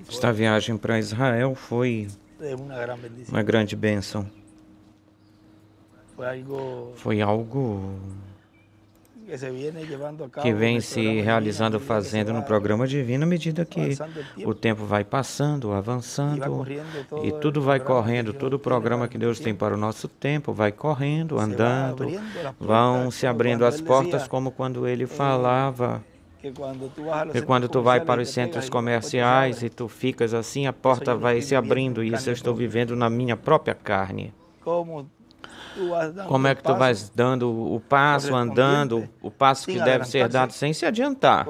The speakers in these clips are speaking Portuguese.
Esta viagem para Israel foi uma grande bênção. Foi algo que vem se realizando, fazendo no programa divino à medida que o tempo vai passando, avançando, e tudo vai correndo, todo o programa que Deus tem para o nosso tempo vai correndo, andando, vão se abrindo as portas, como quando ele falava que quando tu vai para os centros comerciais e tu ficas assim, a porta vai se abrindo, e isso eu estou vivendo na minha própria carne. Como é que tu vais dando o passo, andando, o passo que deve ser dado sem se adiantar?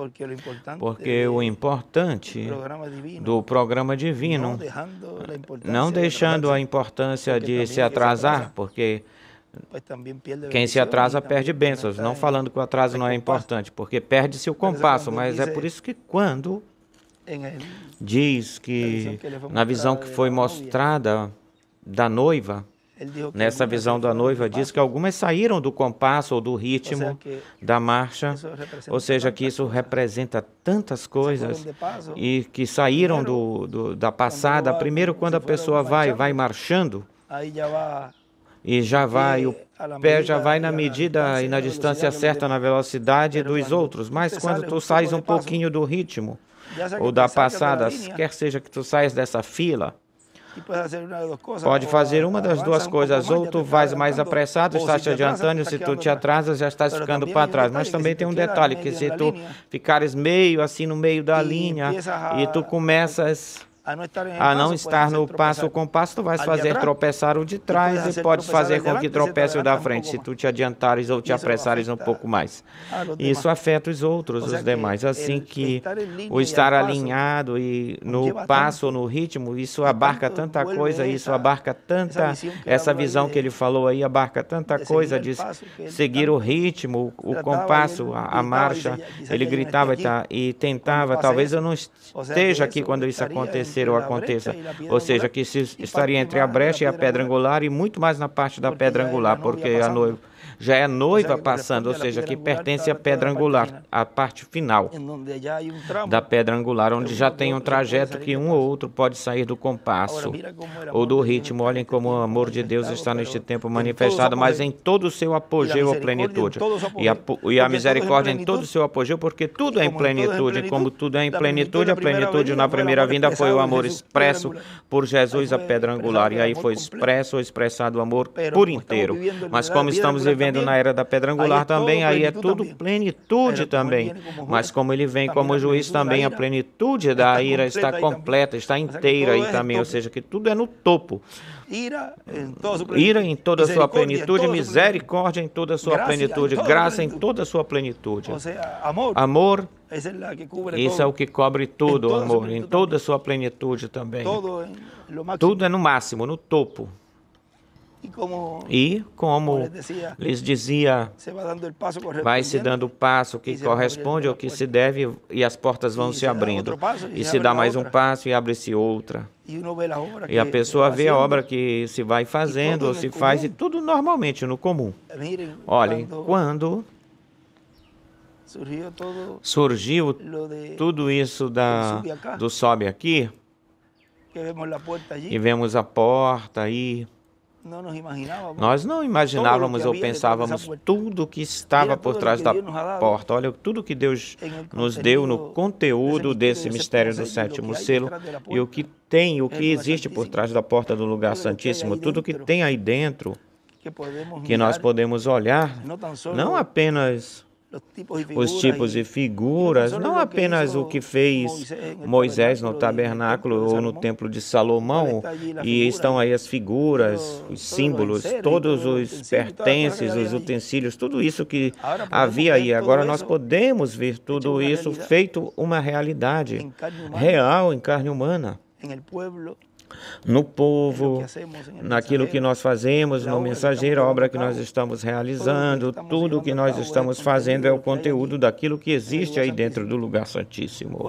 Porque o importante do programa divino, não deixando a importância de se atrasar, porque quem se atrasa perde bênçãos. Não falando que o atraso não é importante, porque perde-se o compasso, mas é por isso que quando diz que na visão que foi mostrada da noiva, nessa visão da noiva, diz que algumas saíram do compasso ou do ritmo da marcha, ou seja, que isso representa tantas coisas e que saíram da passada. Primeiro, quando a pessoa vai marchando, e já vai, o pé já vai na medida e na distância certa, na velocidade dos outros, mas quando tu sais um pouquinho do ritmo ou da passada, quer seja que tu saias dessa fila, pode fazer uma das duas coisas: ou tu vais mais apressado, estás te adiantando, se tu te atrasas, já estás ficando para trás. Mas também tem um detalhe, que se tu ficares meio assim no meio da linha e tu começas a não estar no passo com passo, tu vais fazer tropeçar o de trás e podes fazer com que tropece o da frente, se tu te adiantares ou te apressares um pouco mais. Isso afeta os outros, os demais. Assim que o estar alinhado e no passo, no ritmo, isso abarca tanta coisa, isso abarca tanta... Essa visão que ele falou aí abarca tanta coisa, de seguir o ritmo, o compasso, a marcha. Ele gritava e tentava, talvez eu não esteja aqui quando isso acontecer ou aconteça, ou seja, que se estaria entre a brecha e a pedra angular, e muito mais na parte da pedra angular, porque a noiva já é noiva passando, ou seja, que pertence à pedra angular, a parte final da pedra angular, onde já tem um trajeto que um ou outro pode sair do compasso ou do ritmo. Olhem como o amor de Deus está neste tempo manifestado, mas em todo o seu apogeu ou plenitude, e a misericórdia em todo o seu apogeu, porque tudo é em plenitude, e como tudo é em plenitude, a plenitude na primeira vinda foi o amor expresso por Jesus, a pedra angular, e aí foi expressado o amor por inteiro. Mas como estamos vivendo na era da pedra angular também, aí é tudo plenitude também. Mas como ele vem como juiz também, a plenitude da ira está completa, está inteira aí também, ou seja, que tudo é no topo. Ira em toda a sua plenitude, misericórdia em toda a sua plenitude, graça em toda a sua plenitude. Amor, isso é o que cobre tudo, amor, em toda a sua plenitude também. Tudo é no máximo, no topo. E, como lhes dizia, vai se dando o passo que corresponde ao que se deve, e as portas vão se abrindo. E se dá mais um passo e abre-se outra. E a pessoa vê a obra que se vai fazendo ou se faz, e tudo normalmente, no comum. Olhem, quando surgiu tudo isso do sobe aqui, e vemos a porta aí, nós não imaginávamos ou pensávamos tudo que estava por trás da porta. Olha, tudo que Deus nos deu no conteúdo desse mistério do sétimo selo, e o que existe por trás da porta do lugar santíssimo, tudo que tem aí dentro, que nós podemos olhar, não apenas os tipos e figuras, não apenas o que fez Moisés no tabernáculo ou no templo de Salomão, e estão aí as figuras, os símbolos, todos os pertences, os utensílios, tudo isso que havia aí. Agora nós podemos ver tudo isso feito uma realidade real em carne humana, no povo, naquilo que nós fazemos, no mensageiro, a obra que nós estamos realizando, tudo o que nós estamos fazendo é o conteúdo daquilo que existe aí dentro do lugar santíssimo.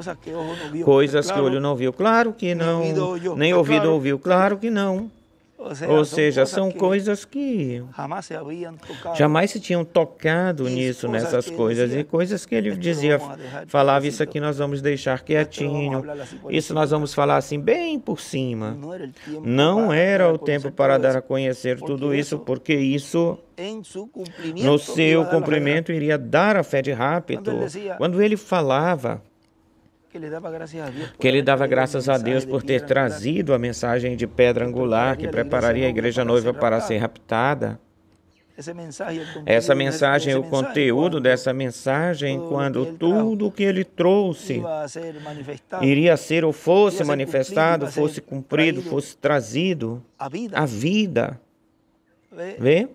Coisas que o olho não viu, claro que não, nem ouvido ouviu, claro que não. Ou seja, são coisas que jamais se tinham tocado nisso, nessas coisas, e coisas que ele dizia, falava, isso aqui nós vamos deixar quietinho, isso nós vamos falar assim, bem por cima. Não era o tempo para dar a conhecer tudo isso, porque isso, no seu cumprimento, iria dar a fé de rápido. Quando ele falava que ele dava graças a Deus por ter trazido a mensagem de pedra angular que prepararia a igreja noiva para ser raptada. Essa mensagem, o conteúdo dessa mensagem, quando tudo que ele trouxe iria ser ou fosse manifestado, fosse cumprido, fosse trazido à vida. Vê?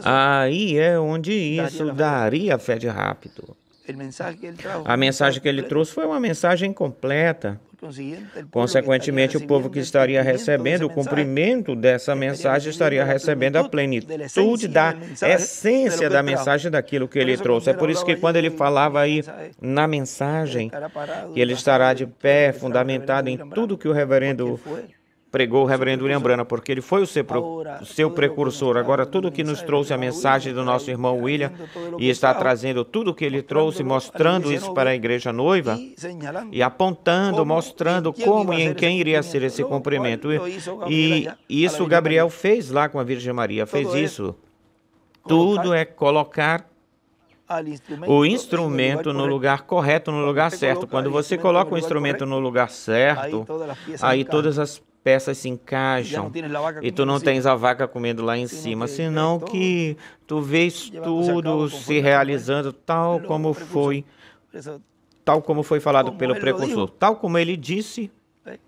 Aí é onde isso daria fé de rápido. A mensagem que ele trouxe foi uma mensagem completa. Consequentemente, o povo que estaria recebendo o cumprimento dessa mensagem estaria recebendo a plenitude da essência da mensagem daquilo que ele trouxe. É por isso que quando ele falava aí na mensagem, que ele estará de pé, fundamentado em tudo que o reverendo pregou, o reverendo William Branham, porque ele foi o seu precursor. Agora, tudo que nos trouxe a mensagem do nosso irmão William e está trazendo tudo o que ele trouxe, mostrando isso para a igreja noiva e apontando, mostrando como e em quem iria ser esse cumprimento. E isso Gabriel fez lá com a Virgem Maria, fez isso. Tudo é colocar o instrumento no lugar correto, no lugar certo. Quando você coloca o instrumento no lugar certo, aí todas as peças se encaixam e tu não tens a vaca comendo lá em cima, senão que tu vês tudo se realizando tal como foi falado pelo precursor, tal como ele disse.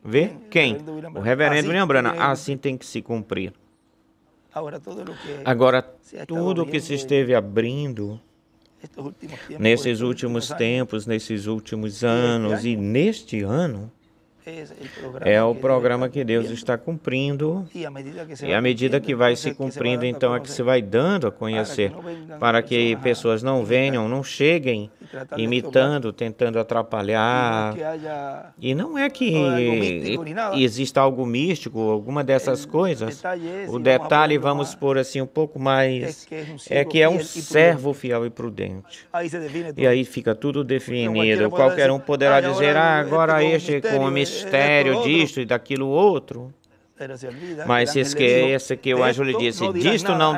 Vê? Quem? O reverendo William Branham. Assim tem que se cumprir. Agora, tudo o que se esteve abrindo nesses últimos tempos, nesses últimos anos e neste ano, é o programa que Deus está cumprindo, e à medida que vai se cumprindo, então é que se vai dando a conhecer, para que pessoas não venham, não cheguem imitando, tentando atrapalhar. E não é que exista algo místico, alguma dessas coisas. O detalhe, vamos pôr assim um pouco mais, é que é um servo fiel e prudente. E aí fica tudo definido. Qualquer um poderá dizer, agora este com o mistério disto e daquilo outro. Mas se esqueça que o anjo lhe disse, disto não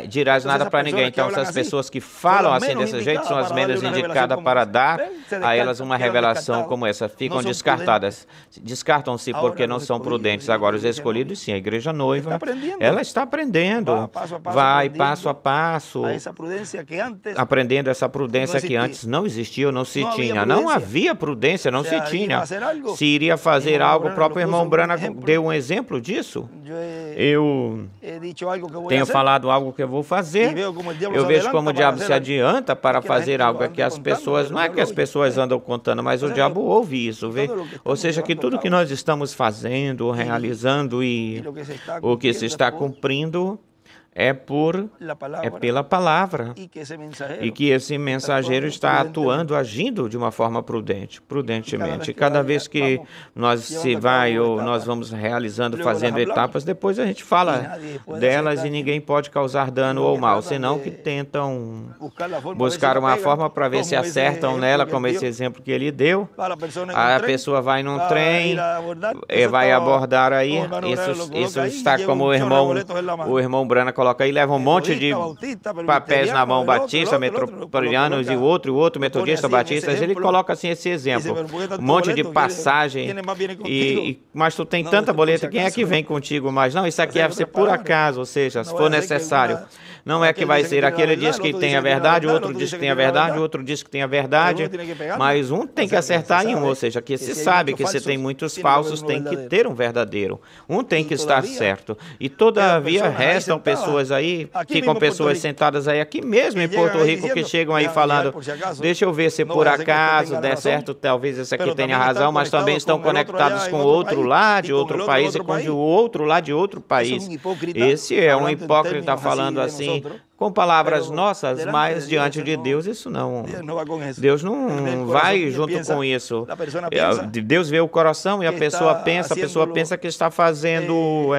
dirás nada para ninguém. Então, essas pessoas que falam assim desse jeito são as menos indicadas para dar a elas uma revelação como essa. Ficam descartadas. Descartam-se porque não são prudentes. Agora, os escolhidos, sim, a igreja noiva, ela está aprendendo. Vai passo a passo, aprendendo essa prudência que antes não existia ou não se tinha. Não havia prudência, não se tinha. Se iria fazer algo, o próprio irmão Branham deu um exemplo disso. Eu tenho falado algo que eu vou fazer. Eu vejo como o diabo se adianta para fazer algo. É que as pessoas, não é que as pessoas andam contando, mas o diabo ouve isso, vê? Ou seja, que tudo que nós estamos fazendo, realizando e o que se está cumprindo é pela palavra, e que esse mensageiro está atuando, agindo de uma forma prudentemente. Cada vez que nós nós vamos realizando, fazendo etapas, depois a gente fala delas e ninguém pode causar dano ou mal, senão que tentam buscar uma forma para ver se acertam nela, como esse exemplo que ele deu. A pessoa vai num trem, vai abordar aí, isso está como o irmão Branham coloca aí, leva um monte de papéis na mão, batista, metropolitanos e outro metodista, batistas. Ele coloca assim esse exemplo, um monte de passagem, mas tu tem tanta boleta, quem é que vem contigo mais? Não, isso aqui deve ser por acaso, ou seja, se for necessário. Não é que vai ser, aquele diz que tem a verdade, o outro diz que tem a verdade, o outro diz que tem a verdade, mas um tem que acertar em um, ou seja, que se sabe que se tem muitos falsos, tem que ter um verdadeiro. Um tem que estar certo. E todavia restam pessoas aí, ficam pessoas sentadas aí aqui mesmo em Porto Rico que chegam aí falando, deixa eu ver se por acaso der certo, talvez esse aqui tenha razão, mas também estão conectados com outro lá de outro país e com o outro lá de outro país. Esse é um hipócrita falando assim, com palavras nossas, mas diante de Deus isso não. Deus não vai junto com isso. Deus vê o coração e a pessoa pensa que está fazendo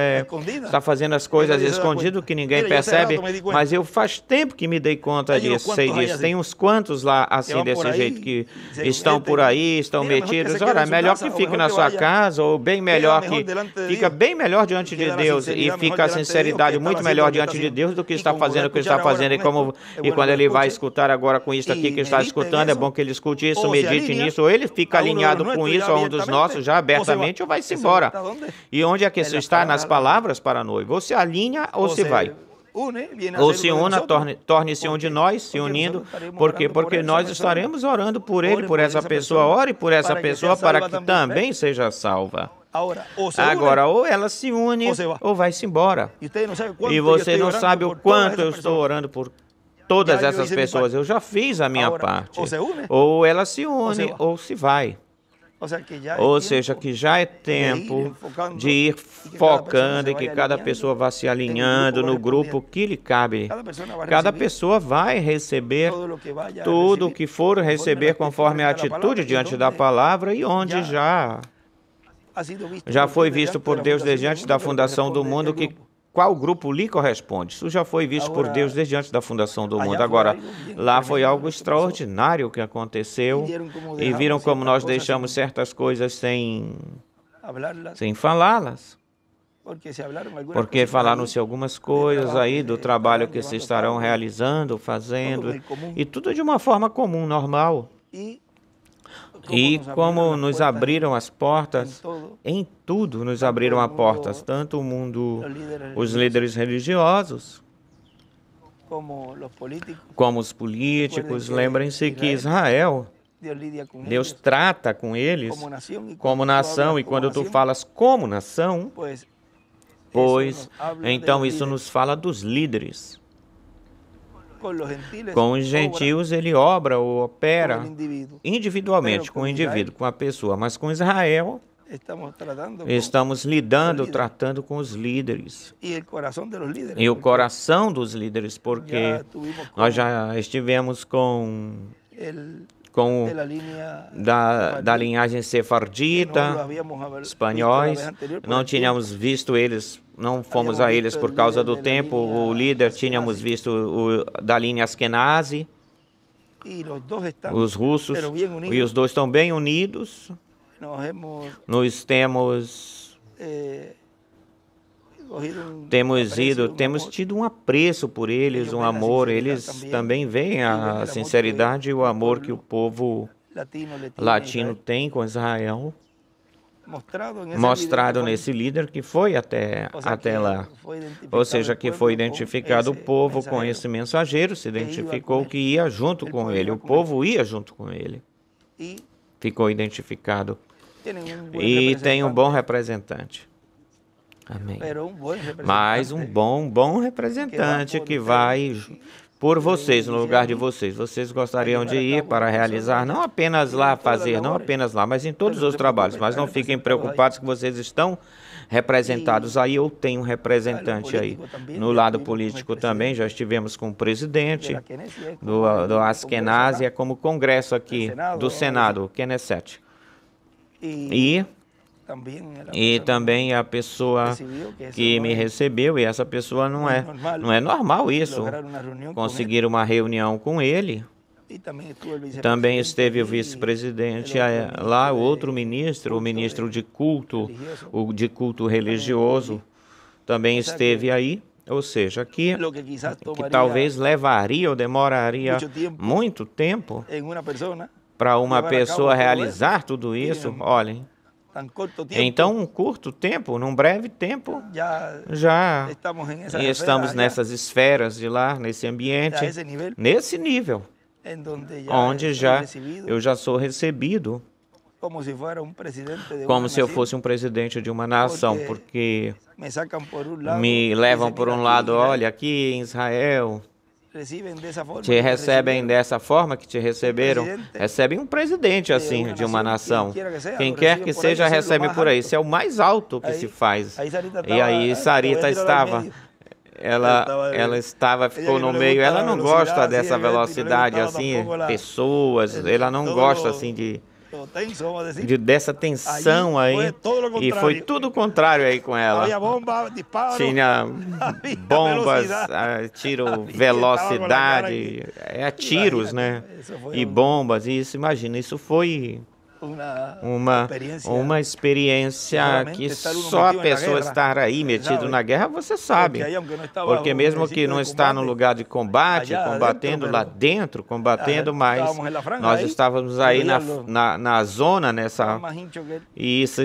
as coisas escondido que ninguém percebe, mas eu faz tempo que me dei conta disso, sei disso. Tem uns quantos lá assim desse jeito que estão por aí, estão metidos. Ora, é melhor que fique na sua casa, ou bem melhor que fica bem melhor diante de Deus e fica a sinceridade muito melhor diante de Deus do que está fazendo o que está fazendo. E quando ele vai escutar agora com isso aqui que está escutando, é bom que ele escute isso, medite nisso, ou ele fica alinhado com isso, a um dos nossos, já abertamente, ou vai-se embora. E onde é que isso está? Nas palavras para a noiva. Ou se alinha, ou se vai. Ou se una, torne-se um de nós, se unindo. Por quê? Porque nós estaremos orando por ele, por essa pessoa. Ore por essa pessoa para que também seja salva. Agora, ou ela se une, ou vai-se embora. E você não sabe o quanto eu estou orando por todas essas pessoas. Eu já fiz a minha parte. Ou ela se une, ou se vai. Ou seja, que já é tempo de ir focando e que cada pessoa vá se alinhando no grupo que lhe cabe. Cada pessoa vai receber tudo o que for receber conforme a atitude diante da palavra e onde já foi visto por Deus desde antes da fundação do mundo qual grupo lhe corresponde. Isso já foi visto por Deus desde antes da fundação do mundo. Agora, lá foi algo extraordinário que aconteceu e viram como nós deixamos certas coisas sem falá-las. Porque falaram-se algumas coisas aí do trabalho que se estarão realizando, fazendo, e tudo de uma forma comum, normal. E como nos abriram as portas, em tudo nos abriram as portas, tanto o mundo, os líderes religiosos, como os políticos. Lembrem-se que Israel, Deus trata com eles como nação, e quando tu falas como nação, pois então isso nos fala dos líderes. Com os gentios ele obra ou opera individualmente com o indivíduo, com a pessoa, mas com Israel estamos tratando com os líderes. E o coração dos líderes, porque nós já estivemos da linhagem sefardita, espanhóis, não tínhamos visto eles, não fomos a eles por causa do tempo, o líder tínhamos visto da linha Askenazi, os russos, e os dois estão bem unidos. Nós temos tido um apreço por eles, um amor. Eles também veem a sinceridade e o amor que o povo latino tem com Israel, mostrado nesse líder que foi até lá. Ou seja, que foi identificado o povo com esse mensageiro, se identificou que ia junto com ele, o povo ia junto com ele. Ficou identificado. E tem um bom representante. Amém. Mas um bom representante que vai por vocês, no lugar de vocês. Vocês gostariam de ir para realizar, não apenas lá fazer, não apenas lá, mas em todos os trabalhos. Mas não fiquem preocupados que vocês estão representados aí ou tem um representante aí. No lado político também, já estivemos com o presidente do Askenazi, como congresso aqui do Senado, o Knesset. E também a pessoa que me recebeu, e essa pessoa não é normal isso, conseguir uma reunião com ele. Também esteve o vice-presidente lá, o outro ministro, o ministro de culto religioso, também esteve aí. Ou seja, que talvez levaria ou demoraria muito tempo para uma pessoa realizar tudo isso. Olhem, então, um curto tempo, num breve tempo, já estamos nessas esferas de lá, nesse ambiente, nesse nível, onde eu já sou recebido como se eu fosse um presidente de uma nação, porque me levam por um lado, olha, aqui em Israel, te recebem dessa forma que te receberam, recebem um presidente assim de uma nação. Quem quer que seja recebe por aí. Isso é o mais alto que se faz. E aí Sarita estava ficou no meio. Ela não gosta dessa velocidade assim, pessoas. Ela não gosta assim dessa tensão aí. E foi tudo o contrário aí com ela. Tinha bombas, tiro, velocidade, tiros, né? E bombas. Isso, imagina, isso foi uma experiência que só a pessoa estar aí metido na guerra, você sabe. Porque mesmo que não está no lugar de combate, combatendo lá dentro, mas nós estávamos aí na zona, e isso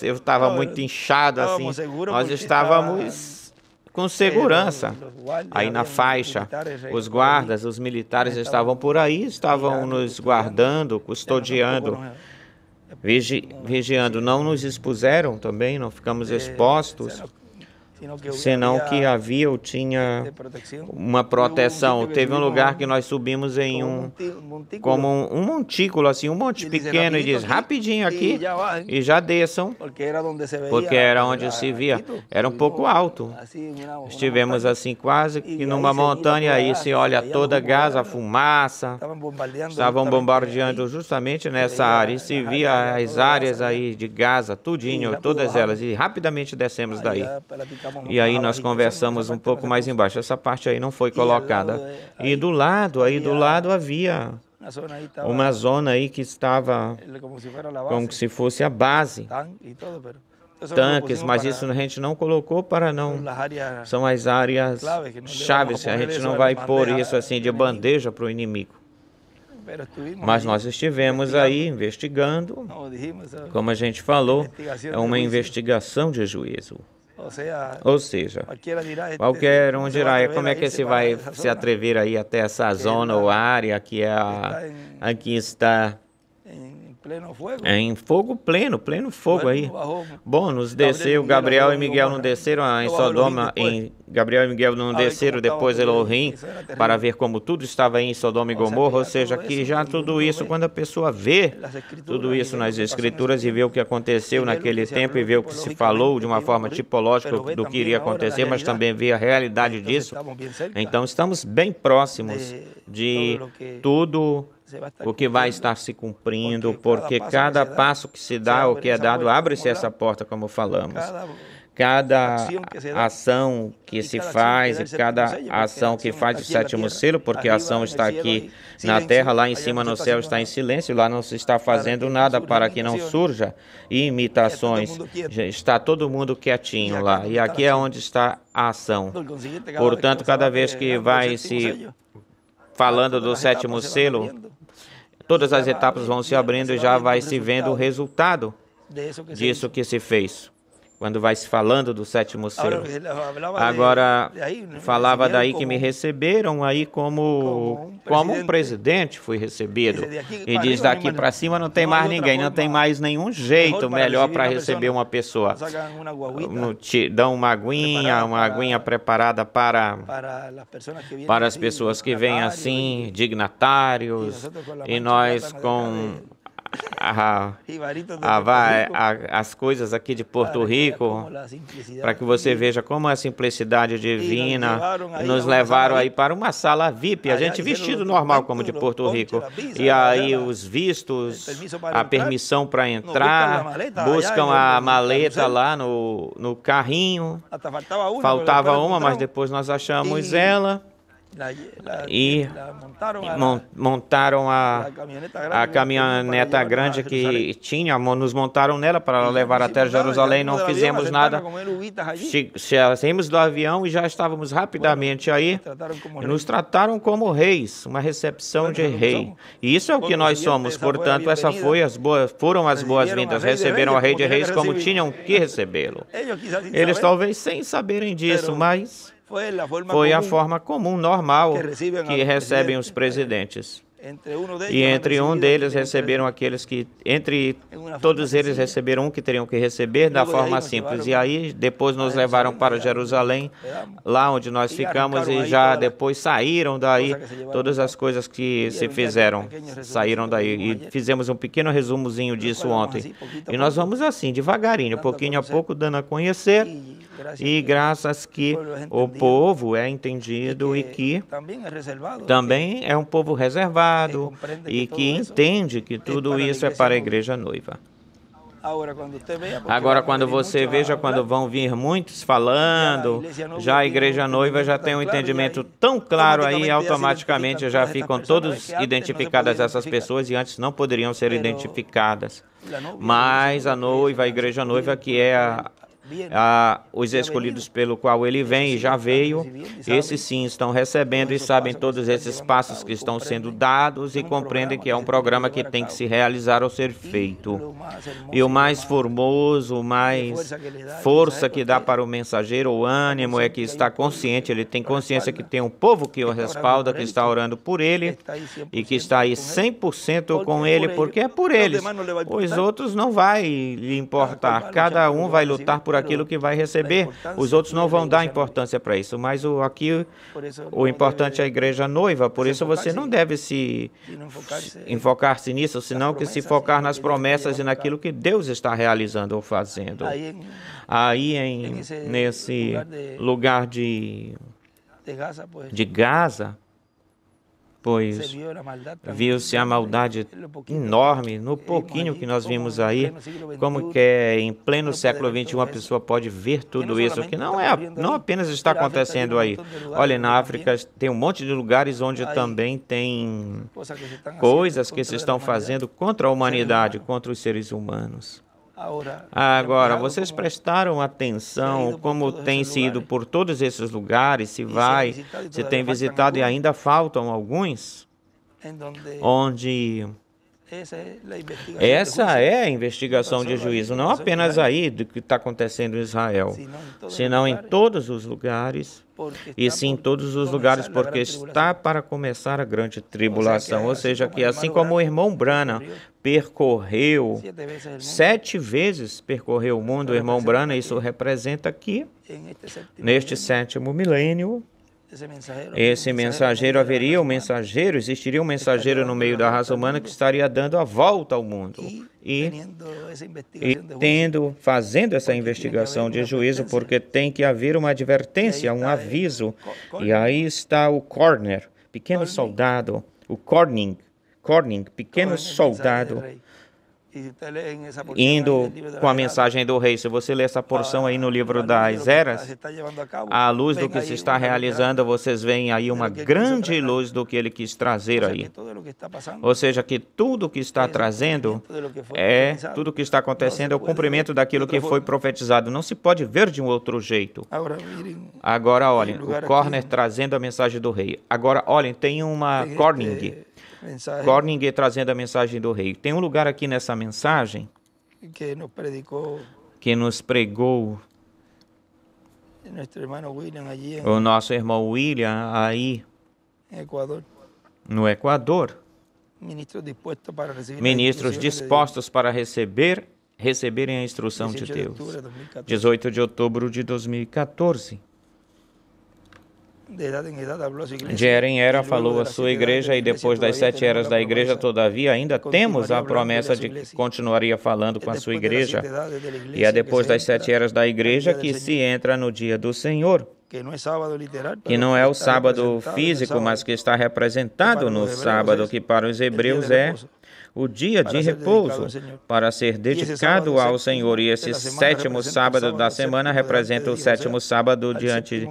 eu estava muito inchado, assim, nós estávamos com segurança. Aí na faixa, os guardas, os militares estavam por aí, estavam nos guardando, custodiando, vigiando. Não nos expuseram também, não ficamos expostos, senão que havia ou tinha uma proteção. Teve um lugar que nós subimos em como um montículo, assim, um monte pequeno, e diz, rapidinho aqui, e já desçam, porque era onde se via, era um pouco alto. Estivemos assim quase que numa montanha, aí se olha toda Gaza, fumaça, estavam bombardeando justamente nessa área, e se via as áreas aí de Gaza, tudinho, todas elas, e rapidamente descemos daí. E aí nós conversamos um pouco mais embaixo. Essa parte aí não foi colocada. E do lado havia uma zona aí que estava como se fosse a base. Tanques, mas isso a gente não colocou para não... São as áreas chaves. A gente não vai pôr isso assim de bandeja para o inimigo. Mas nós estivemos aí investigando. Como a gente falou, é uma investigação de juízo. Ou seja, qualquer um dirá, como é que se vai se atrever aí até essa zona ou área que aqui está em fogo pleno fogo aí. Bom, nos desceu, Gabriel e Miguel não desceram em Sodoma, Gabriel e Miguel não desceram depois Elohim para ver como tudo estava aí em Sodoma e Gomorra, ou seja, que já tudo isso, quando a pessoa vê tudo isso nas Escrituras e vê o que aconteceu naquele tempo e vê o que se falou de uma forma tipológica do que iria acontecer, mas também vê a realidade disso, então estamos bem próximos de tudo o que vai estar se cumprindo, porque cada passo que se dá, o que é dado, abre-se essa porta, como falamos. Cada ação que se faz, e cada ação que faz o sétimo selo, porque a ação está aqui na terra, lá em cima no céu está em silêncio, lá não se está fazendo nada para que não surja imitações. Está todo mundo quietinho lá, e aqui é onde está a ação. Portanto, cada vez que vai se falando do sétimo selo, todas as etapas vão se abrindo e já vai se vendo o resultado disso que se fez. Quando vai se falando do sétimo selo. Agora, falava daí que me receberam aí como um presidente fui recebido. E diz, daqui para cima não tem mais ninguém, não tem mais nenhum jeito melhor para receber uma pessoa. Dão uma aguinha preparada para as pessoas que vêm assim, dignatários, e nós com... as coisas aqui de Porto Rico, para que você veja como a simplicidade divina, nos levaram aí para uma sala VIP, a gente vestido normal como de Porto Rico, e aí os vistos, a permissão para entrar, buscam a maleta lá no carrinho, faltava uma, mas depois nós achamos ela. E montaram a caminhoneta grande que tinha, nos montaram nela para levar até Jerusalém, não fizemos nada, saímos do avião e já estávamos rapidamente aí, e nos trataram como reis, uma recepção de rei, e isso é o que nós somos, portanto, foram as boas-vindas, receberam a rei de reis como tinham que recebê-lo. Eles talvez sem saberem disso, mas... foi a forma comum, normal, que recebem os presidentes. E entre um deles receberam aqueles que... Entre todos eles receberam um que teriam que receber da forma simples. E aí depois nos levaram para Jerusalém, lá onde nós ficamos, e já depois saíram daí todas as coisas que se fizeram. Saíram daí. E fizemos um pequeno resumozinho disso ontem. E nós vamos assim, devagarinho, pouquinho a pouco, dando a conhecer e graças que o povo é entendido e que também é um povo reservado e que entende que tudo isso é para a igreja noiva. Agora, quando você veja, quando vão vir muitos falando, já a igreja noiva já tem um entendimento tão claro aí, automaticamente já ficam todos identificadas essas pessoas e antes não poderiam ser identificadas. Mas a noiva, a igreja noiva, que é os escolhidos pelo qual ele vem e já veio, esses sim estão recebendo e sabem todos esses passos que estão sendo dados e compreendem que é um programa que tem que se realizar ou ser feito. E o mais formoso, o mais força que dá para o mensageiro, o ânimo, é que está consciente, ele tem consciência que tem um povo que o respalda, que está orando por ele e que está aí 100% com ele, porque é por eles. Os outros não vai lhe importar, cada um vai lutar por aquilo que vai receber, os outros não vão dar importância para isso, mas aqui o importante é a igreja noiva, por isso você não deve se enfocar-se nisso, senão que se focar nas promessas e naquilo que Deus está realizando ou fazendo. Aí nesse lugar de Gaza, pois viu-se a maldade enorme no pouquinho que nós vimos aí, como que em pleno século XXI a pessoa pode ver tudo isso, que não apenas está acontecendo aí. Olha, na África tem um monte de lugares onde também tem coisas que se estão fazendo contra a humanidade, contra os seres humanos. Agora, vocês prestaram atenção como tem sido por todos esses lugares, se tem visitado e ainda faltam alguns, onde essa é a investigação de juízo, não apenas aí do que está acontecendo em Israel, senão em todos os lugares, e sim em todos os lugares, porque está para começar a grande tribulação, ou seja, que assim como o irmão Branham percorreu 7 vezes, percorreu o mundo, o irmão Branham, isso representa que neste 7º milênio, esse mensageiro existiria um mensageiro no meio da raça humana que estaria dando a volta ao mundo fazendo essa investigação de juízo, porque tem que haver uma advertência, um aviso. E aí está o Corner, pequeno soldado, o Corning, pequeno soldado, indo com a mensagem do rei. Se você ler essa porção aí no livro das Eras, à luz do que se está realizando, vocês veem aí uma grande luz do que ele quis trazer aí. Ou seja, que tudo que está trazendo tudo que está acontecendo é o cumprimento daquilo que foi profetizado. Não se pode ver de um outro jeito. Agora, olhem, o Corner trazendo a mensagem do rei. Agora, olhem, tem uma Corning trazendo a mensagem do rei. Tem um lugar aqui nessa mensagem que nos pregou o nosso irmão William aí no Equador. Ministros dispostos para receberem a instrução de Deus. 18 de outubro de 2014. De era em era falou a sua igreja, e depois das 7 eras da igreja, todavia, ainda temos a promessa de que continuaria falando com a sua igreja. E é depois das 7 eras da igreja que se entra no dia do Senhor, que não é o sábado físico, mas que está representado no sábado, que para os hebreus é o dia de repouso, para ser dedicado ao Senhor. E esse 7º sábado da semana representa o 7º sábado diante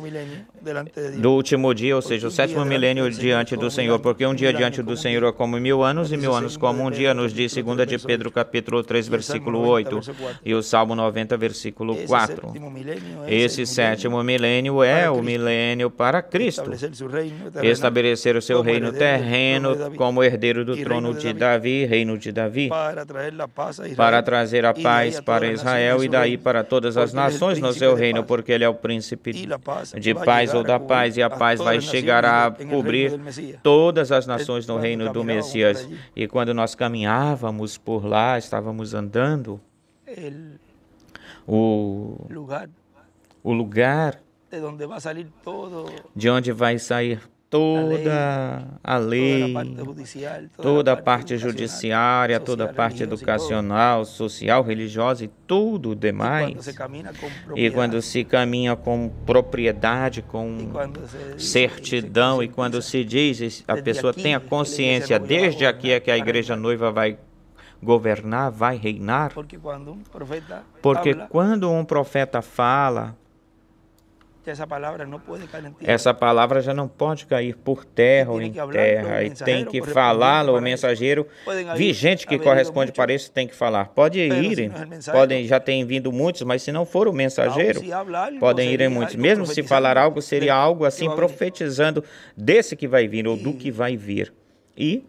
do último dia, ou seja, o 7º milênio diante do Senhor, porque um dia diante do Senhor é como 1000 anos, e 1000 anos como um dia, nos diz 2 de Pedro, capítulo 3, versículo 8, e o Salmo 90, versículo 4. Esse 7º milênio é o milênio para Cristo, estabelecer o seu reino terreno como herdeiro do trono de Davi, reino de Davi, para trazer a paz para Israel e daí para todas as nações no seu reino, porque ele é o príncipe de paz ou da paz, e a paz vai chegar a cobrir todas as nações no reino do Messias. E quando nós caminhávamos por lá, estávamos andando, o lugar de onde vai sair toda a lei, toda a parte judiciária, toda a parte educacional, social, religiosa e tudo demais. E quando se caminha com propriedade, com certidão, e quando se diz, a pessoa tem a consciência, desde aqui é que a igreja noiva vai governar, vai reinar. Porque quando um profeta fala, essa palavra já não pode cair por terra ou em terra, e tem que falá-la, o mensageiro vigente que corresponde para isso tem que falar. Pode ir, já tem vindo muitos, mas se não for o mensageiro, podem ir muitos. Mesmo se falar algo, seria algo assim profetizando desse que vai vir ou do que vai vir. E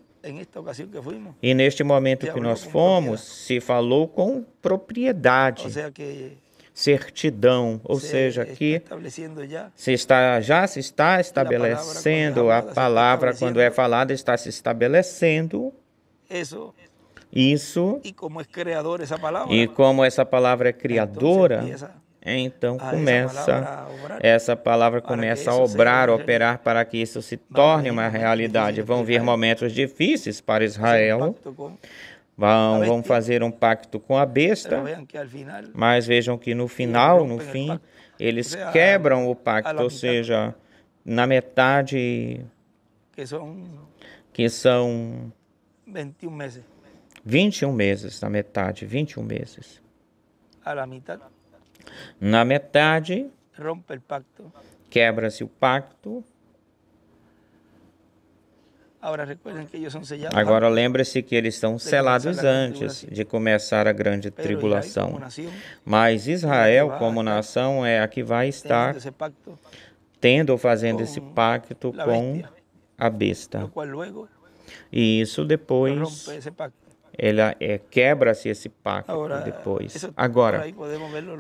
neste momento que nós fomos, se falou com propriedade, certidão, ou seja, que já se está estabelecendo a palavra, quando é falada, está se estabelecendo isso, e como essa palavra é criadora, então essa palavra começa a obrar, a operar para que isso se torne uma realidade. Vão vir momentos difíceis para Israel, vão fazer um pacto com a besta, mas vejam que no fim, eles quebram o pacto, ou seja, na metade, que são 21 meses, na metade, 21 meses. Na metade, quebra-se o pacto. Agora lembre-se que eles são selados antes de começar a grande tribulação. Mas Israel, como nação, é a que vai estar tendo ou fazendo esse pacto com a besta. E isso depois, quebra-se esse pacto depois. Agora,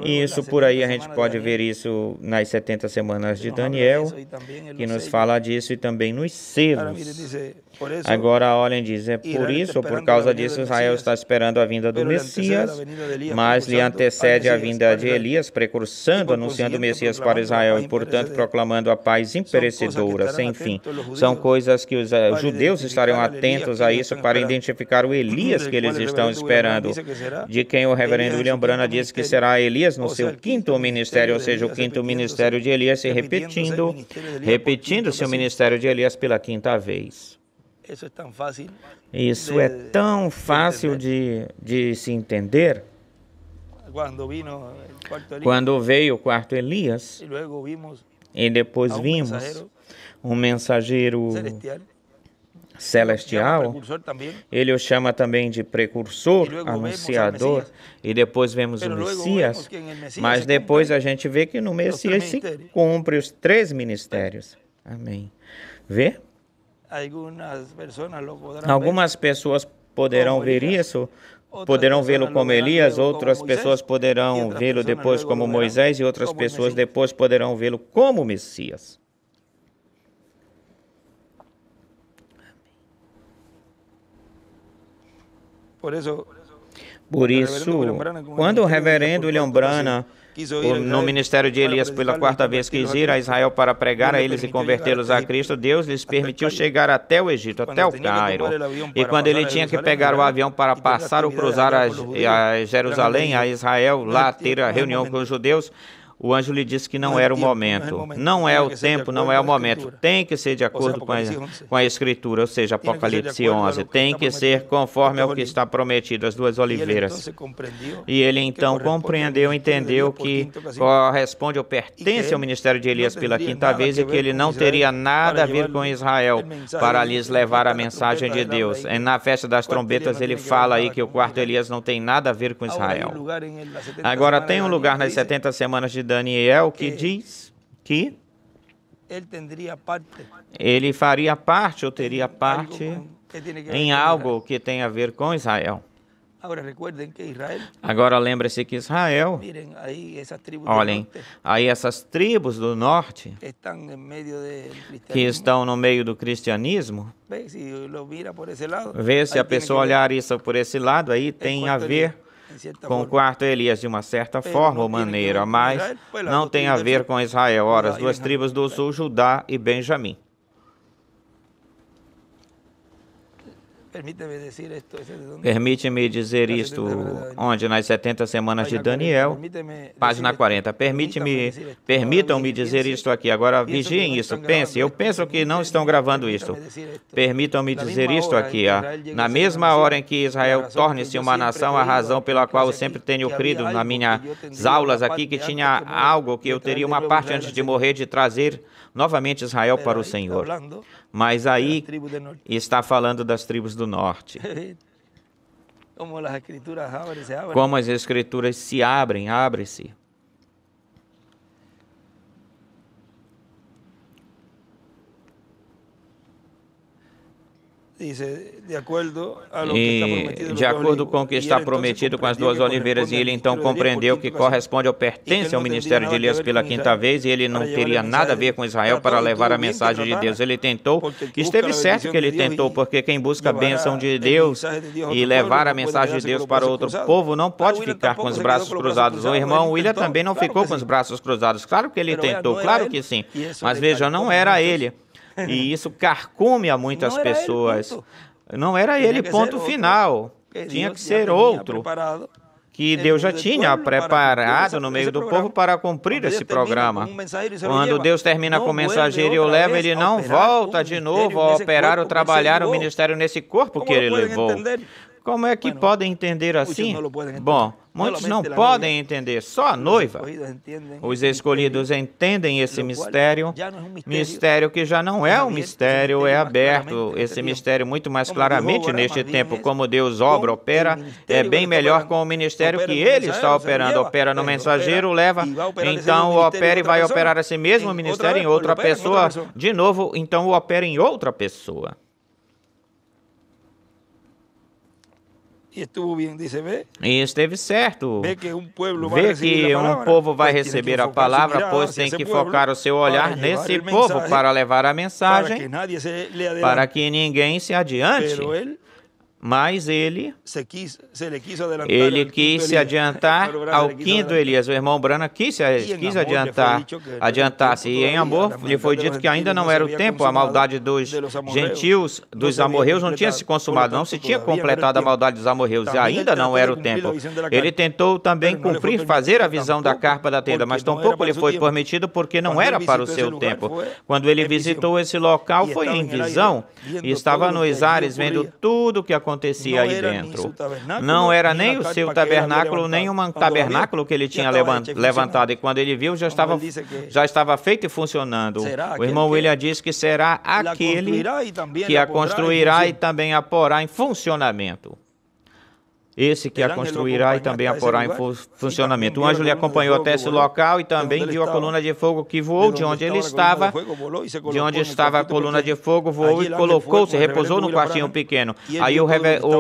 isso por aí a gente pode ver isso nas 70 semanas de Daniel, que nos fala disso, e também nos selos. Agora olhem, diz, por isso, ou por causa disso, Israel está esperando a vinda do Messias, mas lhe antecede a vinda de Elias, precursando, anunciando o Messias para Israel e, portanto, proclamando a paz imperecedora, sem fim. São coisas que os judeus estarão atentos a isso para identificar o Elias que eles estão esperando, de quem o reverendo William Branham disse que será Elias no seu quinto ministério, ou seja, o quinto ministério de Elias se repetindo-se o ministério de Elias pela quinta vez. Isso é tão fácil de se entender. Quando veio o quarto Elias, e depois vimos um mensageiro celestial, ele o chama também de precursor, anunciador, e depois vemos o Messias, mas depois a gente vê que no Messias se cumpre os 3 ministérios. Amém. Vê? Algumas pessoas poderão ver isso, poderão vê-lo como Elias, outras pessoas poderão vê-lo depois como Moisés, e outras pessoas depois poderão vê-lo como Messias. Por isso, quando o reverendo William Branham, no ministério de Elias, pela 4ª vez quis ir a Israel para pregar a eles e convertê-los a Cristo, Deus lhes permitiu chegar até o Egito, até o Cairo. E quando ele tinha que pegar o avião para passar ou cruzar a Jerusalém, a Israel, lá ter a reunião com os judeus, o anjo lhe disse que não era o momento, não é o tempo, não é o momento. Tem que ser de acordo com a Escritura, ou seja, Apocalipse 11. Tem que ser conforme ao que está prometido, as 2 oliveiras. E ele então compreendeu, entendeu que corresponde ou pertence ao ministério de Elias pela 5ª vez, e que ele não teria nada a ver com Israel para lhes levar a mensagem de Deus. Na festa das trombetas ele fala aí que o quarto Elias não tem nada a ver com Israel. Agora tem um lugar nas 70 semanas de Daniel que diz que ele faria parte ou teria parte em algo que tem a ver com Israel. Agora lembre-se que Israel, olhem, aí essas tribos do norte que estão no meio do cristianismo, vê se a pessoa olhar isso por esse lado, aí tem a ver com o quarto Elias de uma certa forma ou maneira, mas não tem a ver com Israel. Ora, as 2 tribos do sul, Judá e Benjamim. Permite-me dizer isto, onde nas 70 semanas de Daniel, página 40. Permitam-me dizer isto aqui. Agora, vigiem isso, pense. Eu penso que não estão gravando isto. Permitam-me dizer isto aqui. Na mesma hora em que Israel torne-se uma nação, a razão pela qual eu sempre tenho crido nas minhas aulas aqui, que tinha algo que eu teria uma parte antes de morrer de trazer novamente Israel para o Senhor. Mas aí está falando das tribos do norte. Como as escrituras se abrem-se. E de acordo com o que está prometido com as duas oliveiras, e ele então compreendeu que corresponde ao pertence ao ministério de Elias pela quinta vez, e ele não teria nada a ver com Israel para levar a mensagem de Deus. Ele tentou, esteve certo que ele tentou, porque quem busca a bênção de Deus e levar a mensagem de Deus para outro povo não pode ficar com os braços cruzados. O irmão William também não ficou com os braços cruzados. Claro que ele tentou, claro que sim, mas veja, não era ele. E isso carcome a muitas pessoas. Não era ele, ponto final. Tinha que ser outro, que Deus já tinha preparado no meio do povo para cumprir esse programa. Quando Deus termina com o mensageiro e o leva, ele não volta de novo a operar ou trabalhar o ministério nesse corpo que ele levou. Como é que podem entender assim? Bom, muitos não podem entender, só a noiva. Os escolhidos entendem esse mistério, mistério que já não é um mistério, é aberto. Esse mistério muito mais claramente neste tempo, como Deus opera, é bem melhor com o ministério que ele está operando. Opera no mensageiro, leva, então o opera e vai operar esse mesmo ministério em outra pessoa. De novo, então o opera em outra pessoa. E esteve certo. Vê que um povo vai receber a palavra, pois tem que focar o seu olhar nesse povo para levar a mensagem, para que ninguém se adiante. Mas ele quis se adiantar ao quinto Elias. O irmão Branham quis adiantar-se. E em amor, lhe foi dito que ainda não era o tempo. A maldade dos gentios, dos amorreus, não tinha se consumado. Não se tinha completado a maldade dos amorreus. E ainda não era o tempo. Ele tentou também cumprir, fazer a visão da carpa da tenda, mas tampouco lhe foi permitido porque não era para o seu tempo. Quando ele visitou esse local, foi em visão. E estava nos ares, vendo tudo o que acontecia aí dentro. Não era nem o seu tabernáculo, nem um tabernáculo que ele tinha levantado. E quando ele viu, já estava feito e funcionando. O irmão William diz que será aquele que a construirá e também a porá em funcionamento. Esse que a construirá e também a porá em funcionamento. O anjo lhe acompanhou até esse local e também viu a coluna de fogo que voou de onde ele estava. De onde estava a coluna de fogo, voou e colocou-se, repousou no quartinho pequeno. Aí o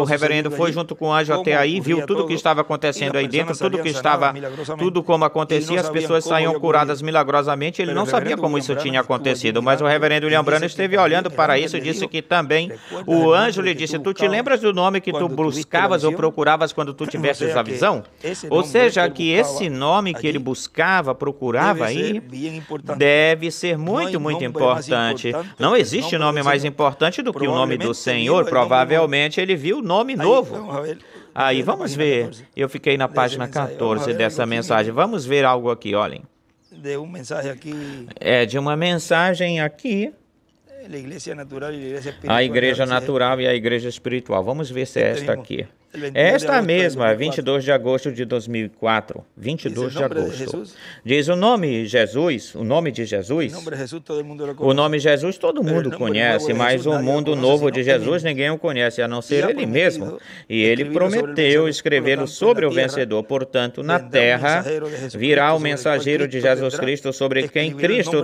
reverendo foi junto com o anjo até aí, viu tudo o que estava acontecendo aí dentro, tudo como acontecia, as pessoas saíam curadas milagrosamente. Ele não sabia como isso tinha acontecido, mas o reverendo William Branham esteve olhando para isso e disse que também o anjo lhe disse: tu te lembras do nome que tu buscavas ou procuravas quando tu tivesses a visão? Ou seja, que esse nome que ele buscava, procurava aí, deve ser muito, muito importante. Não existe nome mais importante do que o nome do Senhor. Provavelmente ele viu o nome novo. Aí, vamos ver. Eu fiquei na página 14 dessa mensagem. Vamos ver algo aqui, olhem. É de uma mensagem aqui. A igreja natural e a igreja espiritual. Vamos ver se é esta aqui. É esta mesma, 22 de agosto de 2004. 22 de agosto. Diz o nome Jesus, o nome de Jesus. O nome Jesus todo mundo conhece, mas o mundo novo de Jesus ninguém o conhece, a não ser ele mesmo. E ele prometeu escrevê-lo sobre o vencedor. Portanto, na terra virá o mensageiro de Jesus Cristo, sobre quem Cristo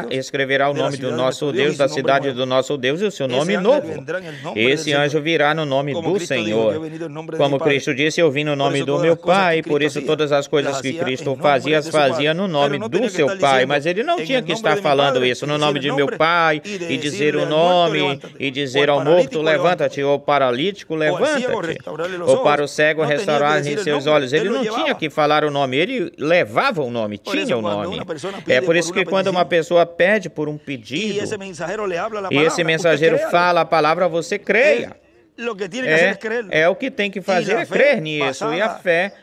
escreverá o nome do nosso Deus, da cidade do nosso Deus e o seu nome novo. Esse anjo virá no nome do Senhor. Como Cristo disse, eu vim no nome do meu Pai, por isso todas as coisas que Cristo fazia, as fazia no nome do seu Pai. Mas ele não tinha que estar falando isso no nome de meu Pai, e dizer o nome, e dizer ao morto, levanta-te, ou paralítico, levanta-te, ou para o cego, restaurar em seus olhos. Ele não tinha que falar o nome, ele levava o nome, tinha o nome. É por isso que quando uma pessoa pede por um pedido, e esse mensageiro fala a palavra, você creia. o que tem que fazer é crer nisso. E a fé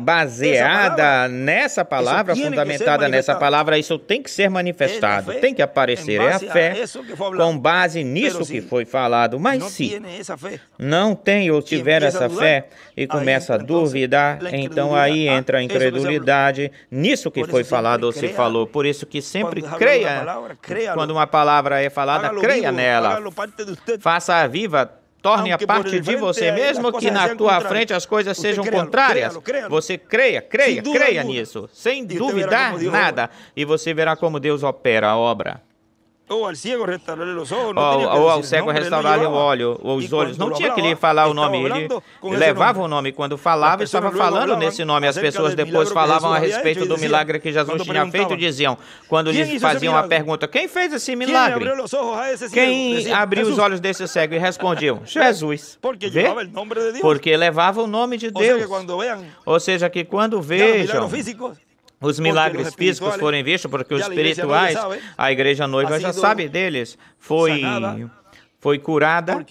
baseada nessa palavra, fundamentada nessa palavra, isso tem que ser manifestado, tem que aparecer. É a fé com base nisso que foi falado. Mas se não tem ou tiver essa fé e começa a duvidar, então aí entra a incredulidade nisso que foi falado ou se falou. Por isso que sempre creia, quando uma palavra é falada, creia nela. Faça viva, torne a parte de você, mesmo que na tua frente as coisas sejam contrárias. Você creia nisso, sem duvidar nada, e você verá como Deus opera a obra. Ou ao cego restaurar o olho, os olhos. Não tinha que lhe falar o nome, ele levava o nome. Quando falava, estava falando nesse nome. As pessoas depois falavam a respeito do milagre que Jesus tinha feito e diziam, quando lhes faziam a pergunta, quem fez esse milagre? Quem abriu os olhos desse cego? E respondiam, Jesus. Vê? Porque levava o nome de Deus. Ou seja, que quando vejam os milagres físicos forem vistos, porque os espirituais, a igreja noiva já sabe deles, foi curada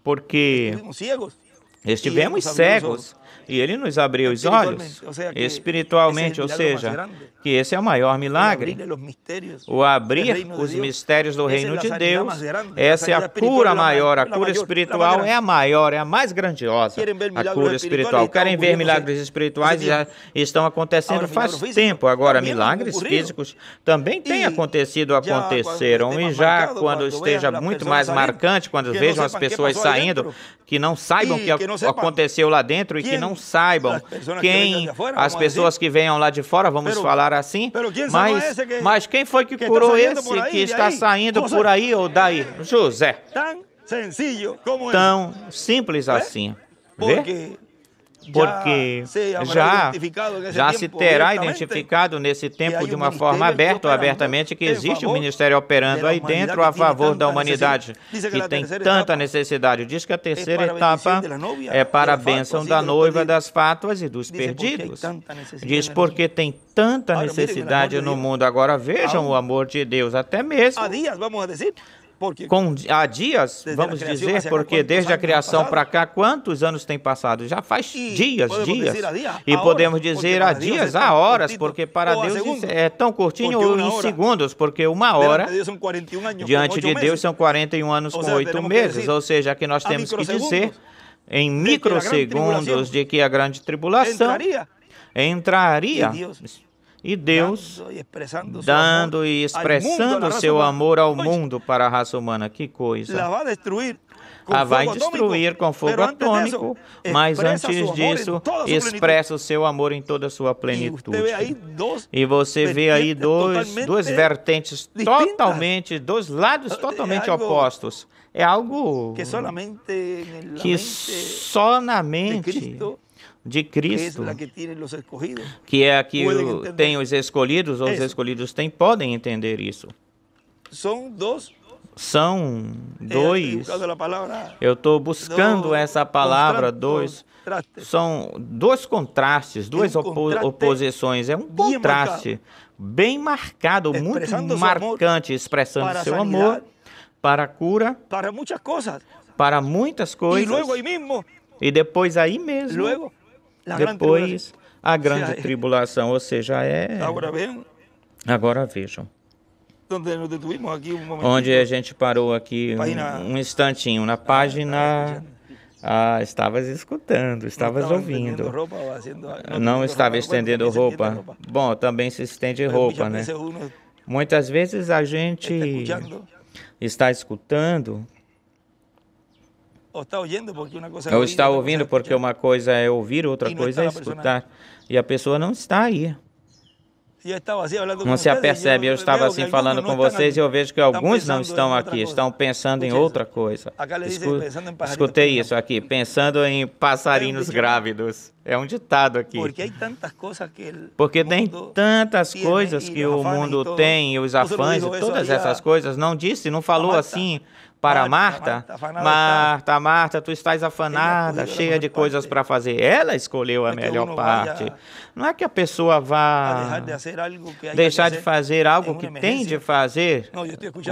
porque estivemos cegos e Ele nos abriu os olhos espiritualmente, ou seja, que esse é o maior milagre. O abrir os mistérios do reino de Deus, essa é a cura maior, a cura espiritual é a maior, é a mais grandiosa, a cura espiritual. Querem ver milagres espirituais? Já estão acontecendo faz tempo. Agora, milagres físicos também têm acontecido, aconteceram, e já quando esteja muito mais marcante, quando vejam as pessoas saindo, que não saibam o que aconteceu lá dentro e que não saibam as pessoas que venham lá de fora, vamos falar assim, mas quem foi que curou esse que está saindo por aí ou daí? José. Tão simples assim. Vê? Porque já se terá identificado nesse tempo de uma forma aberta ou abertamente que existe um ministério operando aí dentro a favor da humanidade, que tem tanta necessidade. Diz que a terceira etapa é para a bênção da noiva, das fátuas e dos perdidos. Diz porque tem tanta necessidade no mundo. Agora vejam o amor de Deus, até mesmo há dias, vamos dizer, porque desde a criação para cá, quantos anos tem passado? Já faz dias. E podemos dizer há dias, há horas, porque para Deus é tão curtinho ou em segundos, porque uma hora, diante de Deus, são 41 anos com 8 meses. Ou seja, que nós temos que dizer em microsegundos de que a grande tribulação entraria. E Deus dando e expressando o seu amor ao mundo para a raça humana. Que coisa! Vai destruir com fogo atômico, mas antes disso, expressa o seu amor em toda a sua plenitude. E você vê aí duas vertentes totalmente, dois lados totalmente opostos. É algo que só na mente de Cristo, que é a que tem os escolhidos, ou os escolhidos podem entender isso. São dois. Eu estou buscando essa palavra, são dois contrastes, duas oposições. É um contraste bem marcado, muito marcante, expressando seu amor para a cura, para muitas coisas. E depois aí mesmo, depois a grande tribulação, ou seja, Agora vejam. Onde a gente parou aqui um instantinho, na página... estavas escutando, estavas ouvindo. Não estava estendendo roupa. Bom, também se estende roupa, né? Muitas vezes a gente está escutando... Ou está ouvindo porque uma coisa é ouvir, outra coisa é escutar. E a pessoa não está aí. Não se apercebe. Eu estava assim falando com vocês e eu vejo que alguns não estão aqui, estão pensando em outra coisa. Escutei isso aqui, pensando em passarinhos grávidos. É um ditado aqui. Porque tem tantas coisas que o mundo tem, os afãs e todas essas coisas. Não disse, não falou assim, para Marta, Marta, tu estás afanada, cheia de coisas para fazer. Ela escolheu a melhor parte. Não é que a pessoa vá deixar de fazer algo que tem de fazer,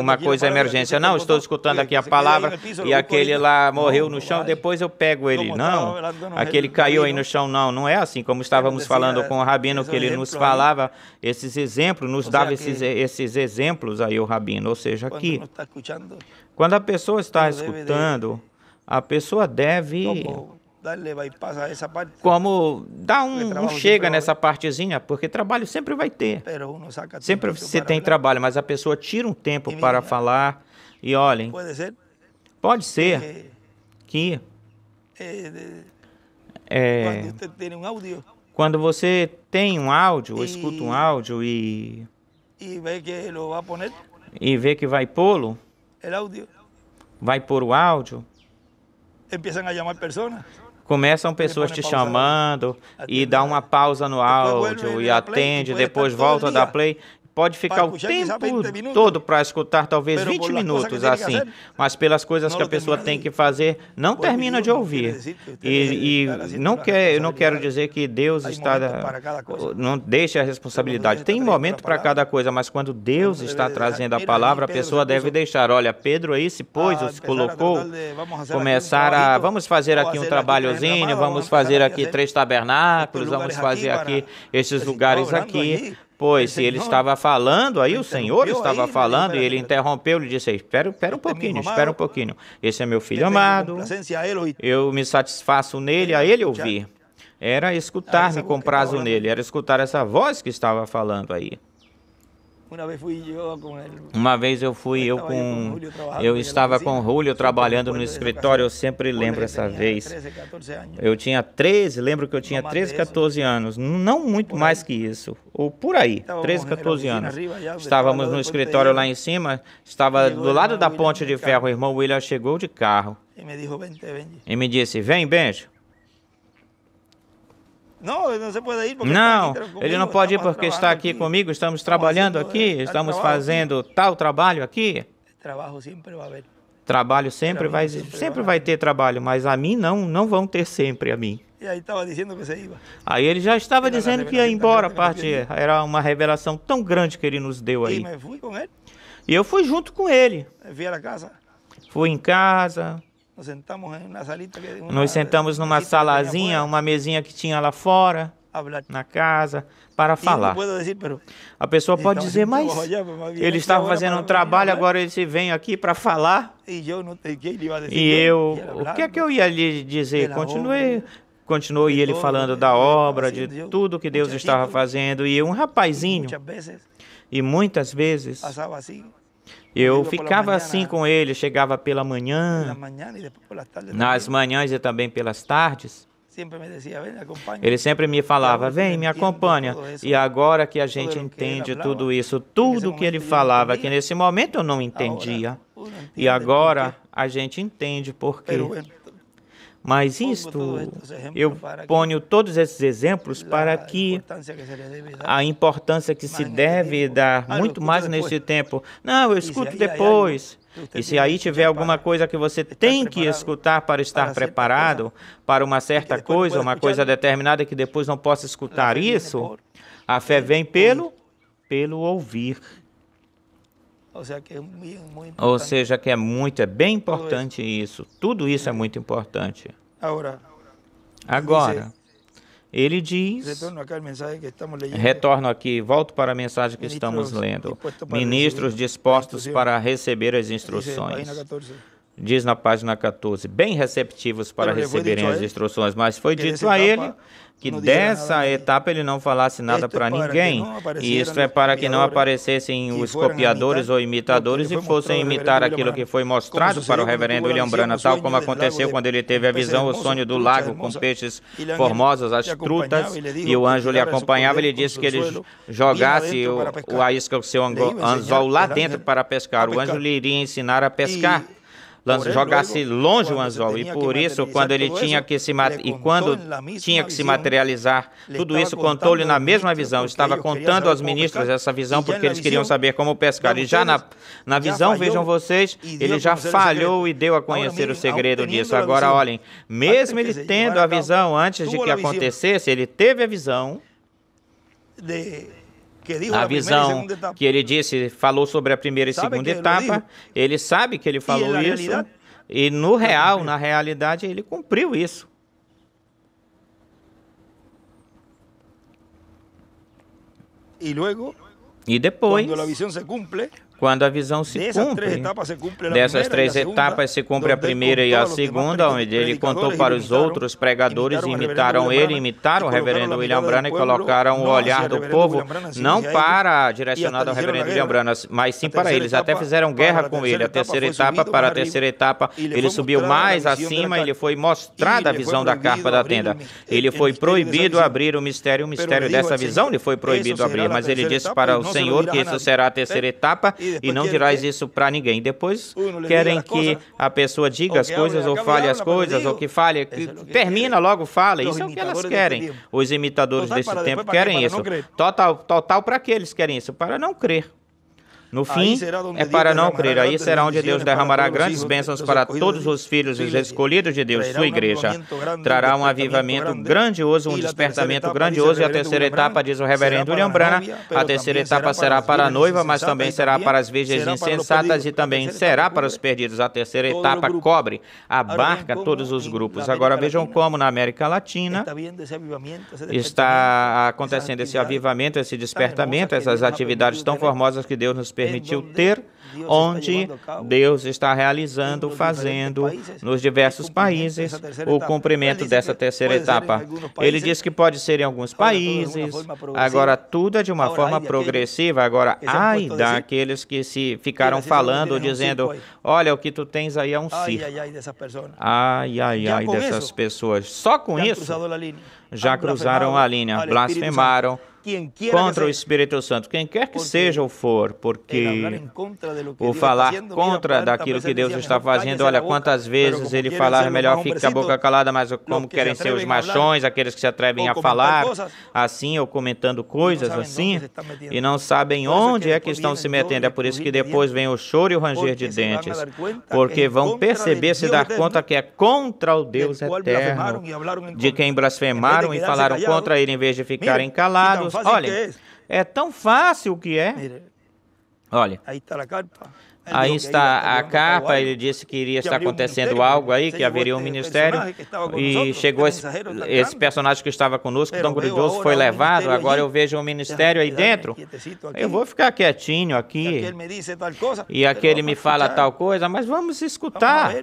uma coisa emergência. Não, estou escutando aqui a palavra e aquele lá morreu no chão, depois eu pego ele. Não, aquele caiu aí no chão. Não, não é assim como estávamos falando com o Rabino, que ele nos falava esses exemplos, nos dava esses exemplos aí, o Rabino. Ou seja, aqui, quando a pessoa está escutando, a pessoa deve, como dar um chega nessa partezinha, porque trabalho sempre vai ter. Sempre se tem trabalho, mas a pessoa tira um tempo para falar. E olhem, pode ser que quando você tem um áudio, escuta um áudio e vê que vai pô-lo, vai pôr o áudio, começam pessoas te chamando e dá uma pausa no áudio e atende, depois volta a dar play. Pode ficar o tempo todo para escutar, talvez 20 minutos assim, mas pelas coisas que a pessoa tem que fazer, não termina de ouvir. E não quero dizer que Deus não deixa a responsabilidade. Tem momento para cada coisa, mas quando Deus está trazendo a palavra, a pessoa deve deixar. Olha, Pedro aí se pôs, os colocou, vamos fazer aqui um trabalhozinho, vamos fazer aqui 3 tabernáculos, vamos fazer aqui esses lugares aqui. Pois se ele estava falando, aí o Senhor estava falando, e ele interrompeu e disse, espera um pouquinho. Esse é meu filho amado, eu me satisfaço nele, a ele ouvir. Era escutar-me com prazo nele, era escutar essa voz que estava falando aí. Uma vez eu estava com o Julio trabalhando no escritório, eu sempre lembro essa vez. Eu tinha 13, lembro que eu tinha 13, 14 anos, não muito mais que isso, ou por aí, 13, 14 anos. Estávamos no escritório lá em cima, estava do lado da ponte de ferro, o irmão William chegou de carro e me disse, vem, Benjo. Não, ele não pode ir porque está aqui comigo, estamos trabalhando aqui, estamos fazendo tal trabalho aqui. Trabalho sempre vai ter trabalho, mas a mim não vão ter sempre a mim. Aí ele já estava dizendo que ia embora, era uma revelação tão grande que ele nos deu aí. E eu fui junto com ele. Fui em casa. Nós sentamos numa salazinha, uma mesinha que tinha lá fora, na casa, para falar. A pessoa pode dizer, mas ele estava fazendo um trabalho, agora ele se vem aqui para falar. E eu, o que é que eu ia lhe dizer? Continuou ele falando da obra, de tudo que Deus estava fazendo. E um rapazinho, e muitas vezes eu ficava assim com ele, chegava pela manhã, nas manhãs e também pelas tardes. Ele sempre me falava, vem, me acompanha. E agora que a gente entende tudo isso, tudo que ele falava, que nesse momento eu não entendia. E agora a gente entende por quê. Mas eu ponho todos esses exemplos para que a importância que se deve dar muito mais nesse tempo. Não, eu escuto depois. E se aí tiver alguma coisa que você tem que escutar para estar preparado para uma certa coisa, uma coisa determinada que depois não possa escutar isso, a fé vem pelo ouvir. Ou seja, que é bem importante isso. Tudo isso é muito importante. Agora, ele diz, retorno aqui, volto para a mensagem que estamos lendo. Ministros dispostos para receber as instruções. Diz na página 14, bem receptivos para receberem as instruções, mas foi dito a ele que dessa etapa ele não falasse nada para ninguém. E isso é para que não aparecessem os copiadores ou imitadores e fossem imitar aquilo que foi mostrado para o reverendo William Branham, tal como aconteceu quando ele teve a visão, o sonho do lago com peixes formosos, as trutas, e o anjo lhe acompanhava. Ele disse que ele jogasse a isca, o seu anzol lá dentro para pescar. O anjo lhe iria ensinar a pescar. jogasse longe o anzol. E por isso, quando ele tinha que se materializar, tudo isso contou-lhe na mesma visão. Estava contando aos ministros essa visão porque eles queriam saber como pescar. E já na visão, vejam vocês, ele já falhou e deu a conhecer o segredo disso. Agora, olhem, mesmo ele tendo a visão antes de que acontecesse, ele teve a visão que ele disse, falou sobre a primeira e segunda etapa, ele sabe que ele falou isso, e na realidade, ele cumpriu isso. E depois, quando a visão se cumpre, dessas 3 etapas se cumpre a primeira e a segunda, onde ele contou para os outros pregadores, imitaram ele, imitaram o reverendo William Branham e colocaram o olhar do povo, não direcionado ao reverendo William Branham, mas sim para eles. Até fizeram guerra com ele. Para a terceira etapa, ele subiu mais acima e lhe foi mostrada a visão da carpa da tenda. Ele foi proibido abrir o mistério dessa visão lhe foi proibido abrir, mas ele disse para o Senhor que isso será a terceira etapa, e não dirás isso para ninguém. Depois querem que a pessoa diga as coisas, ou fale as coisas, ou que fale, termina, logo fala. Isso é o que elas querem. Os imitadores desse tempo querem isso. Total para que eles querem isso? Para não crer. No fim, é para não crer. Aí será onde Deus derramará grandes bênçãos para todos os filhos escolhidos de Deus, sua igreja. Trará um avivamento grandioso, um despertamento grandioso. E a terceira etapa, diz o reverendo William Branham, a terceira etapa será para a noiva, mas também será para as virgens insensatas e também será para os perdidos. A terceira etapa abarca todos os grupos. Agora vejam como na América Latina está acontecendo esse avivamento, esse despertamento, essas atividades tão formosas que Deus nos permitiu ter, onde Deus está realizando, fazendo nos diversos países o cumprimento dessa terceira etapa. Ele diz que pode ser em alguns países, agora tudo é de uma forma progressiva. Agora, ai daqueles que se ficaram falando, dizendo, olha, o que tu tens aí é um circo. Ai dessas pessoas. Só com isso, já cruzaram a linha, blasfemaram contra o Espírito Santo, quem quer que seja ou for, porque o falar contra daquilo que Deus está fazendo, olha, quantas vezes ele falar, é melhor ficar com a boca calada, mas como querem ser os machões, aqueles que se atrevem a falar assim, ou comentando coisas assim, e não sabem onde é que estão se metendo. É por isso que depois vem o choro e o ranger de dentes, porque vão perceber, se dar conta que é contra o Deus eterno, de quem blasfemaram e falaram contra ele, em vez de ficarem calados. Olha, é tão fácil que é. Olha, aí está a capa, ele disse que iria estar acontecendo algo aí, que haveria um ministério, e chegou esse personagem que estava conosco, tão grandioso, foi levado, agora eu vejo um ministério aí dentro, eu vou ficar quietinho aqui, e aquele me fala tal coisa, mas vamos escutar,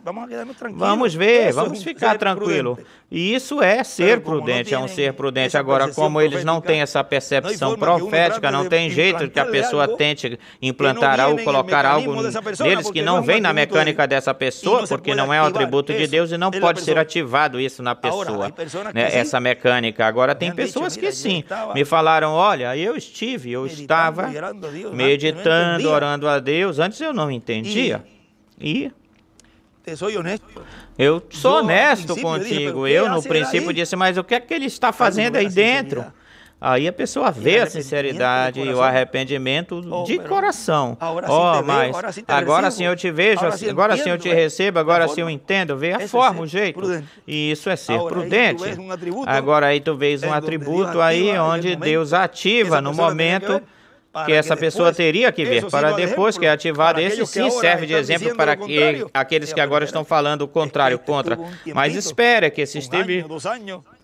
vamos ver, vamos ficar tranquilo. E isso é ser prudente, é um ser prudente. Agora, como eles não têm essa percepção profética, não tem jeito que a pessoa tente implantar algo, colocar algo neles que não vem na mecânica dessa pessoa, porque não é um atributo de Deus e não pode ser ativado isso na pessoa, né, essa mecânica. Agora, tem pessoas que sim, me falaram, olha, eu estava meditando, orando a Deus, antes eu não entendia, e eu sou honesto contigo. Eu, no princípio, disse, mas o que é que ele está fazendo aí dentro? Aí a pessoa vê a sinceridade e o arrependimento de coração. Mas agora sim eu te vejo, agora sim eu te recebo, agora sim eu entendo. Vê a forma, o jeito. E isso é ser prudente. Agora aí tu vês um atributo aí onde Deus ativa no momento que essa pessoa teria que ver, para depois que é ativado, esse sim serve de exemplo para aqueles que agora estão falando o contrário, contra. Mas espera que se esteve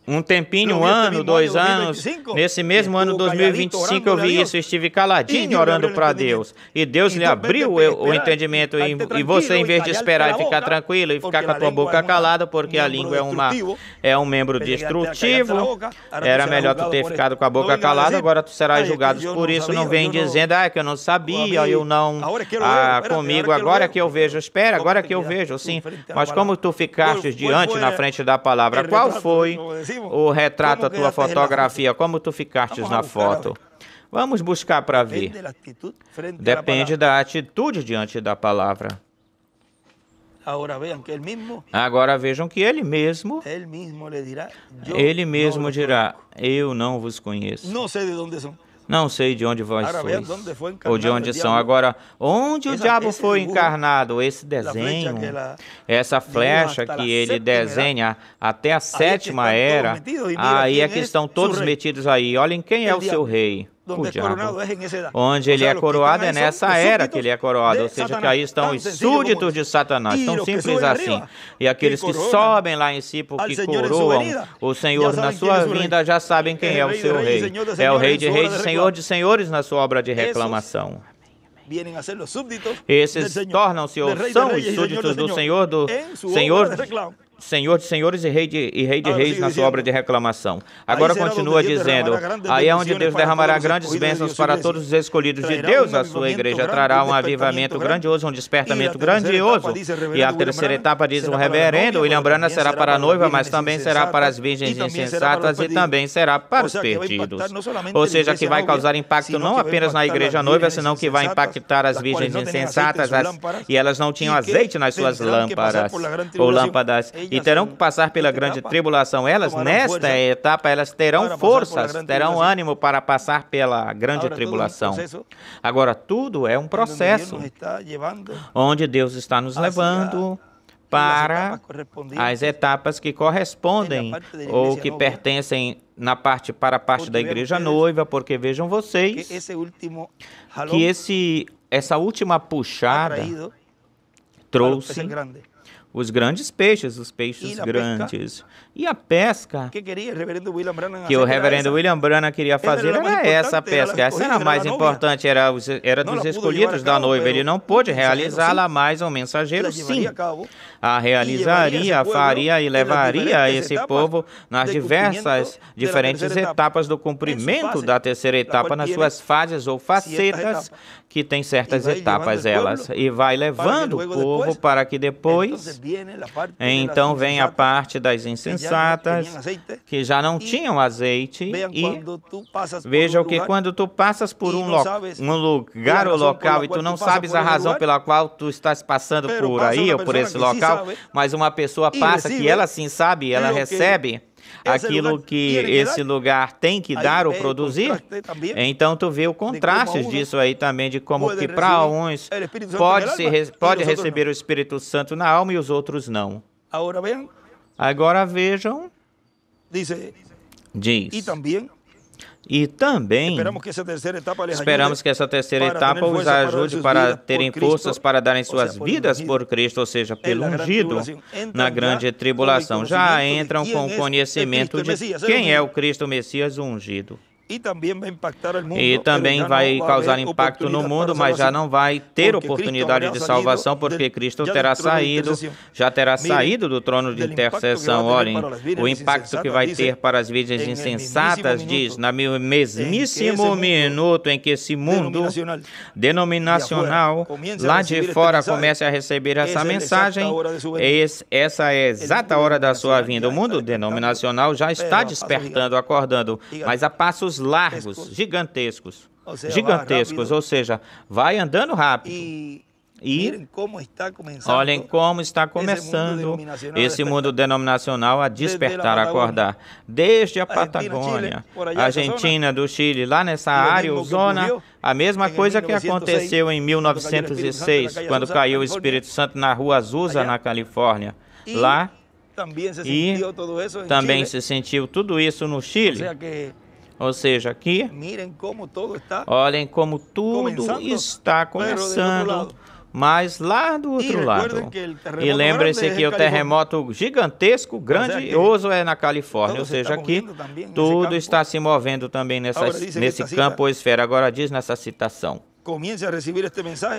um tempinho, 1 ano, 2 anos, nesse mesmo ano 2025 eu vi isso, estive caladinho orando para Deus, e Deus lhe abriu o entendimento, e você, em vez de esperar e ficar tranquilo, e ficar com a tua boca calada, porque a língua é um membro destrutivo, era melhor tu ter ficado com a boca calada, agora tu serás julgado por isso. Não vem dizendo, que eu não sabia, eu não, comigo, agora que eu vejo, espera, agora que eu vejo, sim, mas como tu ficaste diante, na frente da palavra, qual foi o retrato, a tua fotografia, como tu ficaste na foto? Vamos buscar para ver. Depende da atitude diante da palavra. Agora vejam que ele mesmo dirá, eu não vos conheço. Não sei de onde vós sois, ou de onde são. Agora, onde o diabo foi encarnado? Esse desenho, essa flecha que ele desenha até a sétima era, aí é que estão todos metidos aí. Olhem quem é o seu rei. O diabo. Onde ele é coroado é nessa era que ele é coroado, ou seja, que aí estão os súditos de Satanás, tão simples assim. E aqueles que sobem lá em si porque coroam o Senhor na sua vinda já sabem quem é o seu rei. É o Rei de Reis e Senhor de Senhores na sua obra de reclamação. Esses tornam-se ou são os súditos do Senhor Senhor de Senhores e Rei de Reis na sua obra de reclamação. Agora continua dizendo, aí é onde Deus derramará grandes bênçãos para todos os escolhidos de Deus. A sua igreja trará um avivamento grandioso, um despertamento grandioso. E a terceira etapa diz o reverendo, William Branham será para a noiva, mas também será para as virgens insensatas e também será para os perdidos. Ou seja, que vai causar impacto não apenas na igreja noiva, senão que vai impactar as virgens insensatas e elas não tinham azeite nas suas lâmpadas ou lâmpadas. E terão que passar pela grande tribulação. Elas, nesta etapa, elas terão forças, terão ânimo para passar pela grande tribulação. Agora, tudo é um processo onde Deus está nos levando para as etapas que correspondem ou que pertencem para a parte da igreja noiva, porque vejam vocês que essa última puxada trouxe os grandes peixes, os peixes grandes. E a pesca que o reverendo William Branham queria fazer era essa pesca. Essa era a mais importante, era dos escolhidos da noiva. Ele não pôde realizá-la, mas o mensageiro sim a realizaria, a faria e levaria esse povo nas diferentes etapas do cumprimento da terceira etapa, nas suas fases ou facetas, que tem certas etapas elas. E vai levando o povo para que depois, então vem a parte das insensatas, que já não tinham azeite, e vejam que quando tu passas por um lugar ou local e tu não sabes a razão pela qual tu estás passando por aí ou por esse local, mas uma pessoa passa que ela sim sabe, ela recebe aquilo que esse lugar tem que dar ou produzir, então tu vê o contraste disso aí também, de como que para uns pode receber o Espírito Santo na alma e os outros não. Agora vejam, diz, e também esperamos que essa terceira etapa os ajude para terem forças para darem suas vidas por Cristo, ou seja, pelo ungido, na grande tribulação. Já entram com o conhecimento de quem é o Cristo Messias ungido. E também vai causar impacto no mundo, mas já não vai ter oportunidade de salvação, porque Cristo já terá saído do trono de intercessão. Olhem, o impacto que vai ter para as virgens insensatas, diz, no mesmíssimo minuto em que esse mundo denominacional lá de fora comece a receber essa mensagem, essa é a exata hora da sua vinda. O mundo denominacional já está despertando, acordando, mas a passos largos, gigantescos, ou seja, vai andando rápido. E olhem como está começando esse mundo denominacional a despertar, a acordar. Desde a Patagônia, Argentina, do Chile, lá nessa área, zona, a mesma coisa que aconteceu em 1906, quando caiu o Espírito Santo na Rua Azusa, na Califórnia. Lá, e também se sentiu tudo isso no Chile. Ou seja, aqui, olhem como tudo está começando, mas lá do outro lado. E lembrem-se que o terremoto gigantesco, grandioso, é na Califórnia, ou seja, aqui tudo está se movendo também nesse campo ou esfera. Agora diz nessa citação.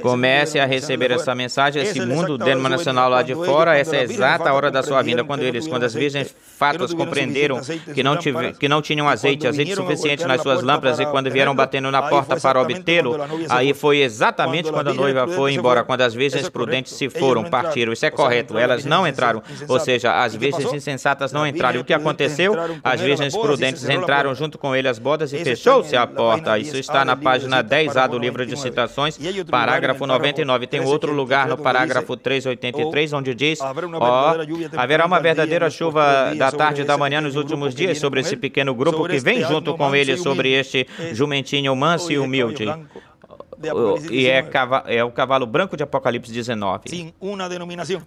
Comece a receber essa mensagem, esse mundo denominacional lá de fora, essa é a exata hora da sua vinda, quando as virgens fatos compreenderam que não tinham azeite suficiente nas suas lâmpadas, e quando vieram batendo na porta para obtê-lo, aí foi exatamente quando a noiva foi embora, quando as virgens prudentes se foram, partiram. Isso é correto, elas não entraram, ou seja, as virgens insensatas não entraram. E o que aconteceu? As virgens prudentes entraram junto com ele as bodas e fechou-se a porta. Isso está na página 10A do livro de de citações, parágrafo 99. Tem outro lugar no parágrafo 383, onde diz, haverá uma verdadeira chuva da tarde e da manhã nos últimos dias sobre esse pequeno grupo que vem junto com ele, sobre este jumentinho manso e humilde. E é o cavalo branco de Apocalipse 19.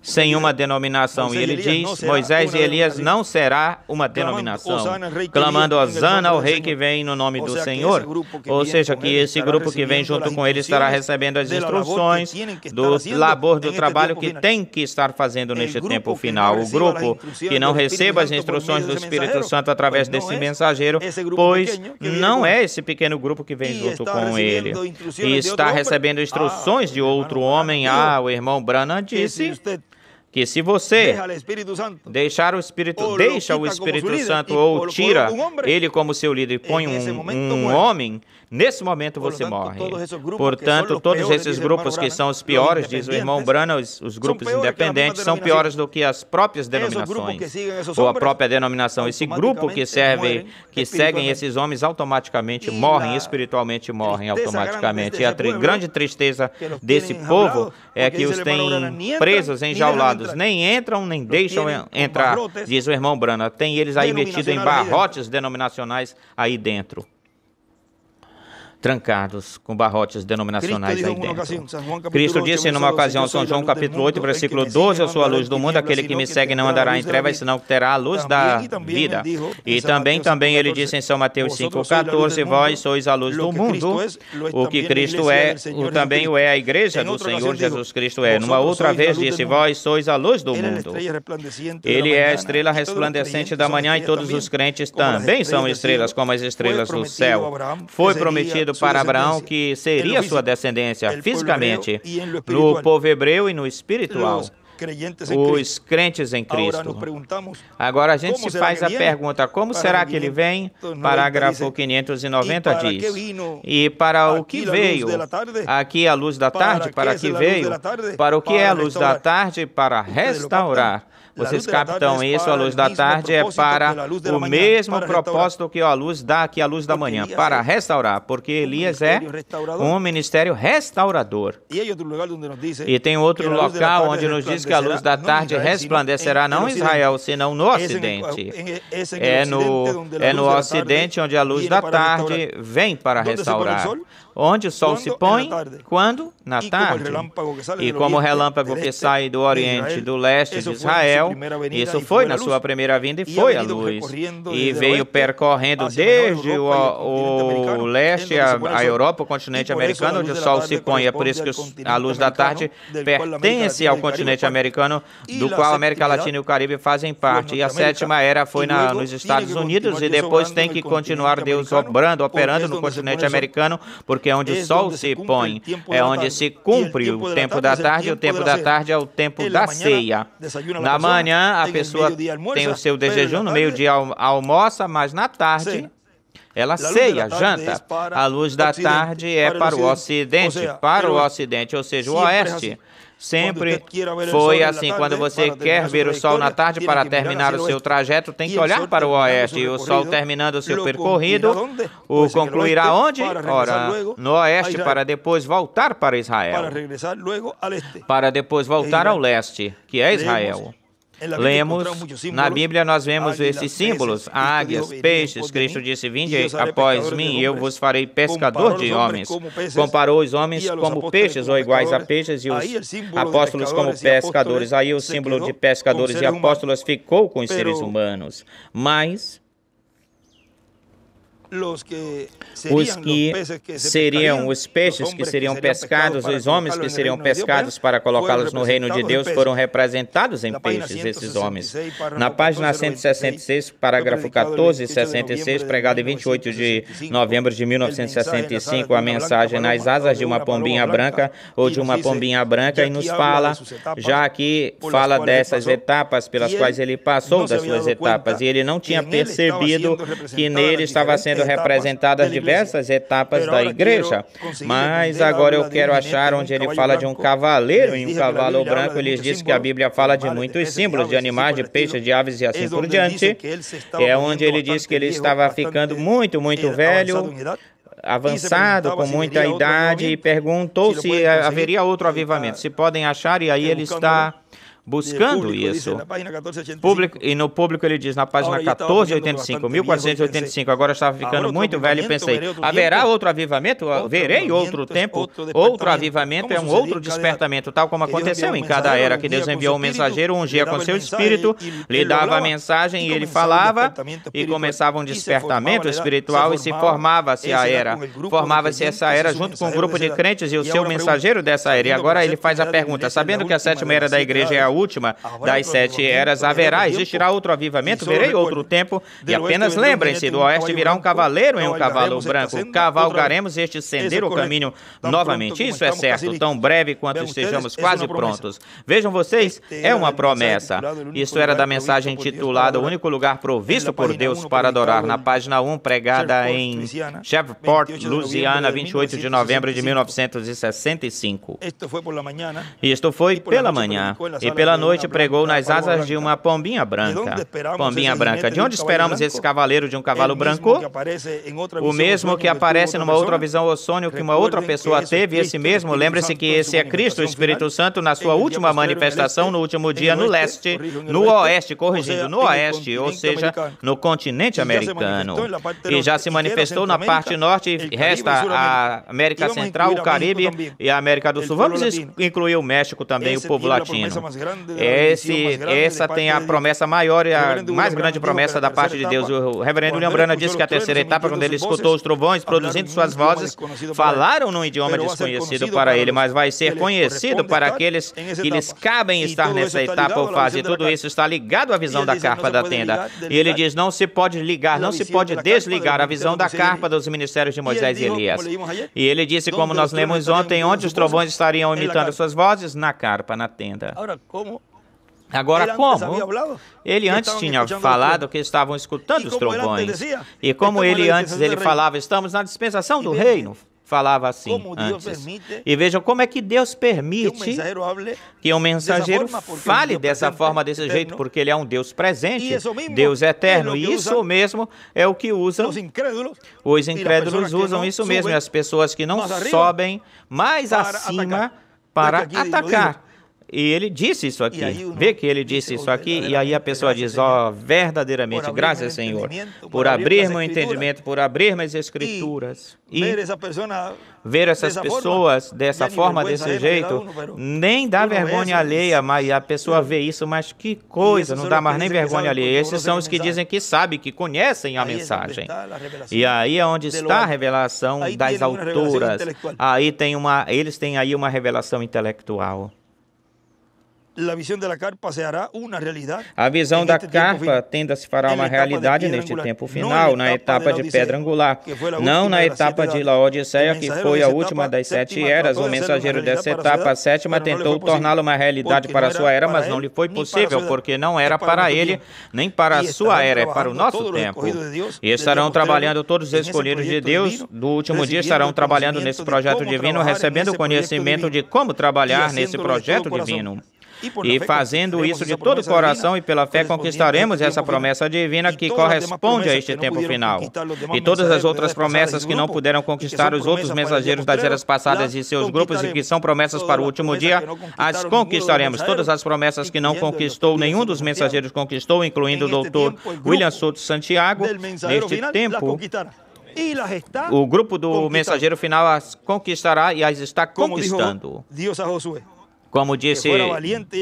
Sem uma denominação. E ele diz, Moisés e Elias não será uma denominação, clamando Hosana ao rei que vem no nome do Senhor. Ou seja, que esse grupo que vem junto com ele estará recebendo as instruções do labor, do trabalho que tem que estar fazendo neste tempo final. O grupo que não receba as instruções do Espírito Santo através desse mensageiro, pois não é esse pequeno grupo que vem junto com ele. E está recebendo instruções de outro homem. O irmão Branham disse que se você deixa o Espírito Santo ou tira ele como seu líder e põe um homem, nesse momento você morre. Portanto, todos esses grupos que são os piores, diz o irmão Branham, os grupos independentes, são piores do que as próprias denominações, ou a própria denominação. Esse grupo que seguem esses homens automaticamente morrem, espiritualmente morrem automaticamente. E a grande tristeza desse povo é que os têm presos, enjaulados, nem entram, nem deixam entrar, diz o irmão Branham. Tem eles aí metidos em barrotes denominacionais aí dentro, trancados com barrotes denominacionais aí dentro. Cristo disse numa ocasião, São João capítulo 8, versículo 12, eu sou a luz do mundo, aquele que me segue não andará em trevas, senão terá a luz da vida. E também ele disse em São Mateus 5,14, vós sois a luz do mundo. O que Cristo é, também o é a igreja do Senhor Jesus Cristo é. Numa outra vez disse, vós sois a luz do mundo. Ele é a estrela resplandecente da manhã e todos os crentes também são estrelas, como as estrelas do céu. Foi prometido para Abraão que seria sua descendência fisicamente, no povo hebreu e no espiritual, os crentes em Cristo. Agora a gente se faz a pergunta, como será que ele vem? Parágrafo 590 diz, e para o que veio? Aqui a luz da tarde, para que veio? Para o que é a luz da tarde? Para restaurar. Vocês captam isso? A luz da tarde é para o mesmo propósito que a luz da manhã, para restaurar, porque Elias é um ministério restaurador. E tem outro local onde nos diz que a luz da tarde resplandecerá não em Israel, senão no Ocidente. É no Ocidente onde a luz da tarde vem para restaurar. Onde o sol se põe? Quando? Na tarde. E como o relâmpago que sai do Oriente, do leste de Israel, isso foi na sua primeira vinda e foi a luz. E veio percorrendo desde o leste, a Europa, o continente americano, onde o sol se põe. É por isso que a luz da tarde pertence ao continente americano, do qual a América Latina e o Caribe fazem parte. E a sétima era foi nos Estados Unidos e depois tem que continuar Deus operando no continente americano, porque é onde o sol se põe, é onde se cumpre o tempo da tarde, e o tempo da tarde é o tempo da ceia. Na manhã, a pessoa tem o seu de jejum, no meio-dia almoça, mas na tarde ela ceia, janta. A luz da tarde é para o Ocidente, ou seja, o Oeste. Sempre foi assim. Quando você quer ver o sol na tarde para terminar o seu trajeto, tem que olhar para o oeste. E o sol terminando o seu percorrido, o concluirá onde? Ora, no oeste, para depois voltar para Israel. Para depois voltar ao leste, que é Israel. Na Bíblia nós vemos esses símbolos, águias, peixes. Cristo disse, vinde após mim e eu vos farei pescador de homens. Comparou os homens como peixes ou iguais a peixes e os apóstolos como pescadores. Aí o símbolo de pescadores e apóstolos ficou com os seres humanos. Mas os que seriam os peixes que seriam pescados, os homens que seriam pescados para colocá-los no reino de Deus, foram representados em peixes, esses homens. Na página 166, parágrafo 14 e 66, pregado em 28 de novembro de 1965, a mensagem nas asas de uma pombinha branca ou de uma pombinha branca, e nos fala, já aqui fala dessas etapas pelas quais ele passou, das suas etapas, e ele não tinha percebido que nele estava sendo representadas diversas etapas da igreja. Mas agora eu quero achar onde ele fala de um cavaleiro em um cavalo branco. Ele diz que a Bíblia fala de muitos símbolos, de animais, de peixes, de aves e assim por diante. É onde ele diz que ele estava ficando muito velho, avançado, com muita idade, e perguntou se haveria outro avivamento. Se podem achar, e aí ele está buscando isso. E no público ele diz, na página 1485, 1485, agora estava ficando muito velho e pensei, haverá outro avivamento? Verei outro tempo, outro avivamento é um outro despertamento, tal como aconteceu em cada era, que Deus enviou um mensageiro, ungia com seu espírito, lhe dava a mensagem e ele falava, e começava um despertamento espiritual e se formava-se a era. Formava-se essa era junto com um grupo de crentes e o seu mensageiro dessa era. E agora ele faz a pergunta, sabendo que a sétima era da igreja é a última das 7 eras, existirá outro avivamento, verei outro tempo, e apenas lembrem-se, do oeste virá um cavaleiro em um cavalo branco, cavalgaremos este sendero, o caminho novamente, isso é certo, tão breve quanto estejamos quase prontos. Vejam vocês, é uma promessa. Isso era da mensagem intitulada O Único Lugar Provisto por Deus para Adorar, na página 1, pregada em Shreveport, Louisiana, 28 de novembro de 1965. Isto foi pela manhã, e pela noite pregou nas asas de uma pombinha branca. Pombinha branca. De onde esperamos esse cavaleiro de um cavalo branco? O mesmo que aparece numa outra visão ou sonho que uma outra pessoa teve, esse mesmo. Lembre-se que esse é Cristo, o Espírito Santo, na sua última manifestação, no último dia, no leste, no oeste, corrigindo, no oeste, ou seja, no continente americano. E já se manifestou na parte norte, resta a América Central, o Caribe e a América do Sul. Vamos incluir o México também, o povo latino. Essa tem a promessa maior e a mais grande promessa da parte de Deus. O reverendo William Branham disse que a terceira etapa, quando ele escutou os trovões produzindo suas vozes, falaram num idioma desconhecido para ele, mas vai ser conhecido para aqueles que lhes cabem estar nessa etapa ou fase. Tudo isso está ligado à visão da carpa da tenda. E ele diz, não se pode ligar, não se pode desligar a visão da carpa dos ministérios de Moisés e Elias. E ele disse, como nós lemos ontem, onde os trovões estariam imitando suas vozes? Na carpa, na tenda. Agora, como? Ele antes tinha falado que estavam escutando os trovões. E como ele falava, estamos na dispensação do reino. Falava assim antes. E vejam como é que Deus permite que um mensageiro fale dessa forma, desse jeito, porque ele é um Deus presente, Deus eterno. E isso mesmo é o que usam. Os incrédulos usam isso mesmo, e as pessoas que não sobem mais acima para atacar. E ele disse isso aqui. Vê que ele disse isso aqui, e aí a pessoa diz, ó, verdadeiramente, graças, Senhor, por abrir meu entendimento, por abrir minhas escrituras. E ver essas pessoas dessa forma, desse jeito, nem dá vergonha alheia, mas a pessoa vê isso, mas que coisa, não dá mais nem vergonha alheia. Esses são os que dizem que sabem, que conhecem a mensagem. E aí é onde está a revelação das alturas. Eles têm aí uma revelação intelectual. A visão da carpa tenda se fará uma realidade neste tempo final, na etapa de pedra angular, não na etapa de Laodiceia, que foi a última das 7 eras. O mensageiro dessa etapa, a sétima, tentou torná-la uma realidade para a sua era, mas não lhe foi possível, porque não era para ele, nem para a sua era, é para o nosso tempo. E estarão trabalhando todos os escolhidos de Deus, do último dia estarão trabalhando nesse projeto divino, recebendo o conhecimento de como trabalhar nesse projeto divino. E fazendo isso de todo o coração e pela fé conquistaremos essa promessa divina que corresponde a este tempo final. E todas as outras promessas que não puderam conquistar os outros mensageiros das eras passadas e seus grupos e que são promessas para o último dia, as conquistaremos. Todas as promessas que não conquistou, nenhum dos mensageiros conquistou, incluindo o doutor William Souto Santiago, neste tempo, o grupo do mensageiro final as conquistará e as está conquistando. Como disse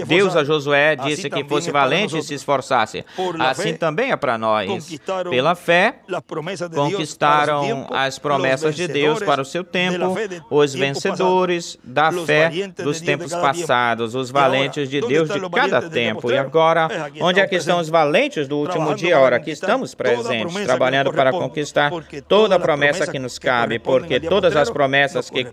Deus a Josué, disse que fosse valente e se esforçasse. Assim também é para nós. Pela fé, conquistaram as promessas de Deus para o seu tempo, os vencedores da fé dos tempos passados, os valentes de Deus de cada tempo. E agora, onde é que estão os valentes do último dia? Ora, aqui estamos presentes, trabalhando para conquistar toda a promessa que nos cabe, porque todas as promessas que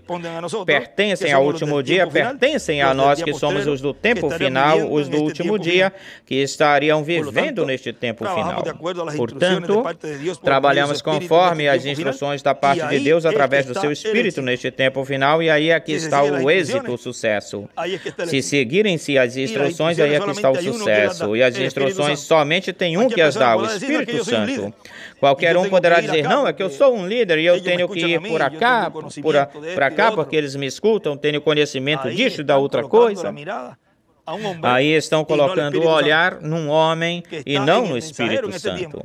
pertencem ao último dia pertencem a nós nós que somos os do tempo final, os do último dia, que estariam vivendo neste tempo final. Portanto, trabalhamos conforme as instruções da parte de Deus através do seu Espírito neste tempo final, e aí aqui está o êxito, o sucesso. Se seguirem-se as instruções, aí aqui está o sucesso. E as instruções somente tem um que as dá, o Espírito Santo. Qualquer um poderá dizer, não, é que eu sou um líder e eu tenho que ir por cá, para cá, porque eles me escutam, tenho conhecimento disso e da outra coisa. Aí estão colocando o olhar num homem e não no Espírito Santo,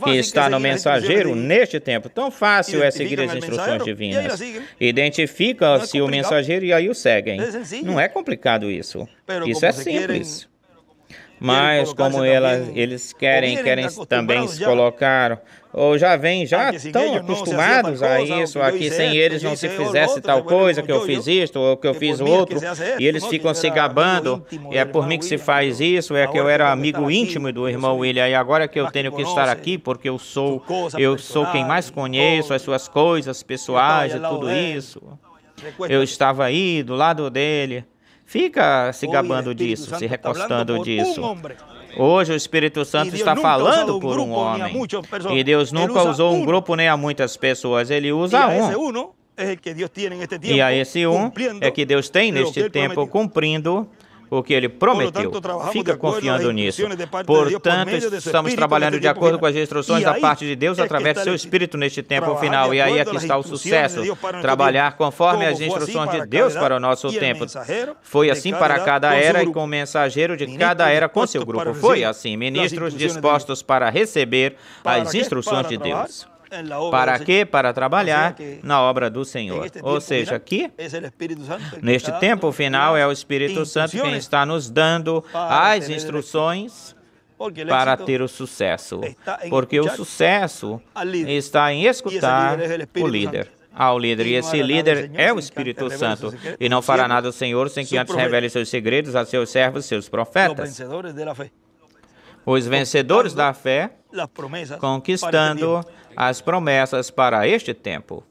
que está no mensageiro neste tempo. Tão fácil é seguir as instruções divinas. Identifica-se o mensageiro e aí o seguem. Não é complicado isso. Isso é simples. Mas como eles querem também se colocar, ou já estão acostumados a isso, aqui sem eles não se fizesse tal coisa, que eu fiz isto, ou que eu fiz outro, e eles ficam se gabando, e é por mim que se faz isso, é que eu era amigo íntimo do irmão William, e agora que eu tenho que estar aqui, porque eu sou quem mais conheço, as suas coisas pessoais e tudo isso. Eu estava aí do lado dele. Fica se gabando disso, se recostando disso. Hoje o Espírito Santo está falando por um homem. E Deus nunca usou um grupo nem a muitas pessoas. Ele usa um. E a esse um é que Deus tem neste tempo cumprindo o que Ele prometeu. Fica confiando nisso. Portanto, estamos trabalhando de acordo com as instruções da parte de Deus através do seu Espírito neste tempo final. E aí aqui está o sucesso. Trabalhar conforme as instruções de Deus para o nosso tempo. Foi assim para cada era e com o mensageiro de cada era com seu grupo. Foi assim. Ministros dispostos para receber as instruções de Deus. Para quê? Para trabalhar na obra do Senhor. Ou seja, aqui, neste tempo final, é o Espírito Santo quem está nos dando as instruções para ter o sucesso. Porque o sucesso está em escutar o líder. Ao líder. E esse líder é o Espírito Santo. E não fará nada o Senhor sem que antes revele seus segredos a seus servos, seus profetas. Os vencedores da fé, conquistando as promessas para este tempo.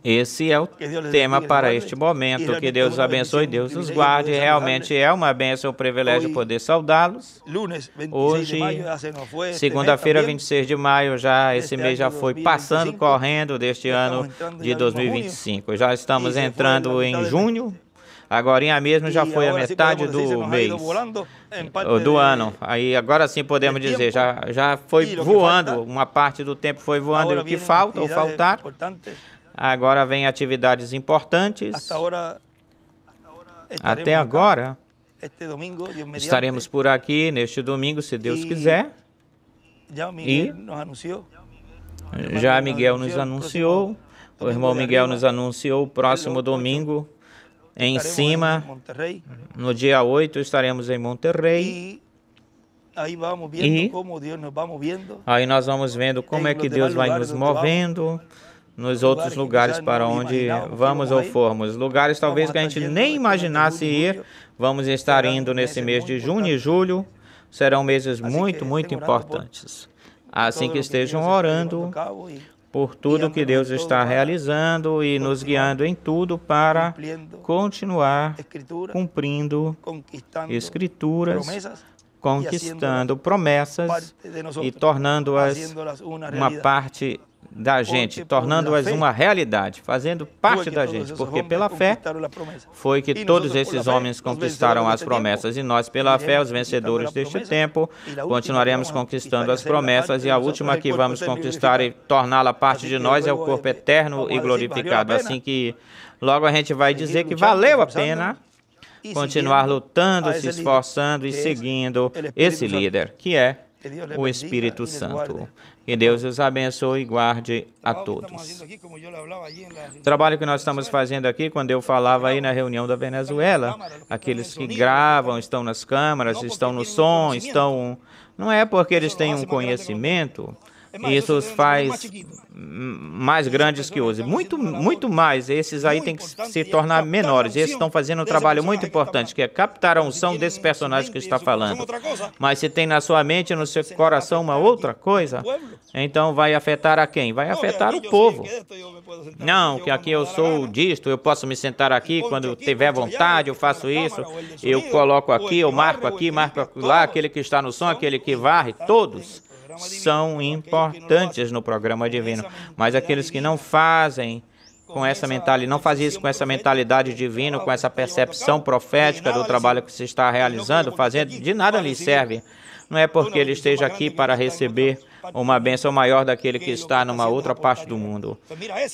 Esse é o tema para este momento. Que Deus os abençoe, Deus os guarde. Realmente é uma bênção, um privilégio poder saudá-los. Hoje, segunda-feira, 26 de maio, esse mês já foi passando, correndo deste ano de 2025. Já estamos entrando em junho. Agorinha mesmo já foi a metade do mês, do ano. Aí agora sim podemos dizer, já foi voando, uma parte do tempo foi voando. E o que falta ou faltar, agora vem atividades importantes. Até agora, estaremos por aqui neste domingo, se Deus quiser. E já Miguel nos anunciou, o irmão Miguel nos anunciou o próximo domingo. Em cima, no dia 8, estaremos em Monterrey. E aí nós vamos vendo como é que Deus vai nos movendo nos outros lugares para onde vamos ou formos. Lugares talvez que a gente nem imaginasse ir. Vamos estar indo nesse mês de junho e julho. Serão meses muito, muito importantes. Assim que estejam orando por tudo que Deus está realizando e nos guiando em tudo para continuar cumprindo escrituras, conquistando promessas e tornando-as uma parte da gente, tornando-as uma realidade, fazendo parte da gente, porque pela fé foi que todos esses homens conquistaram as promessas, e nós, pela fé, os vencedores deste tempo, continuaremos conquistando as promessas, e a última que vamos conquistar e torná-la parte de nós é o corpo eterno e glorificado, assim que logo a gente vai dizer que valeu a pena continuar lutando, se esforçando e seguindo esse líder, que é o Espírito Santo. Que Deus os abençoe e guarde a todos. O trabalho que nós estamos fazendo aqui, quando eu falava aí na reunião da Venezuela, aqueles que gravam, estão nas câmaras, estão no som, não é porque eles têm um conhecimento, Isso os faz mais grandes que os. Muito mais. Esses aí têm que se tornar menores. Esses estão fazendo um trabalho muito importante, que é captar a unção desse personagem que está falando. Mas se tem na sua mente, no seu coração, uma outra coisa, então vai afetar a quem? Vai afetar o povo. Não, que aqui eu sou disto, eu posso me sentar aqui quando eu tiver vontade, eu faço isso, eu coloco aqui, eu marco lá, aquele que está no som, aquele que varre, todos são importantes no programa divino, mas aqueles que não fazem com essa mentalidade, não fazem isso com essa mentalidade divina, com essa percepção profética do trabalho que se está realizando, fazendo, de nada lhe serve. Não é porque ele esteja aqui para receber uma bênção maior daquele que está numa outra parte do mundo.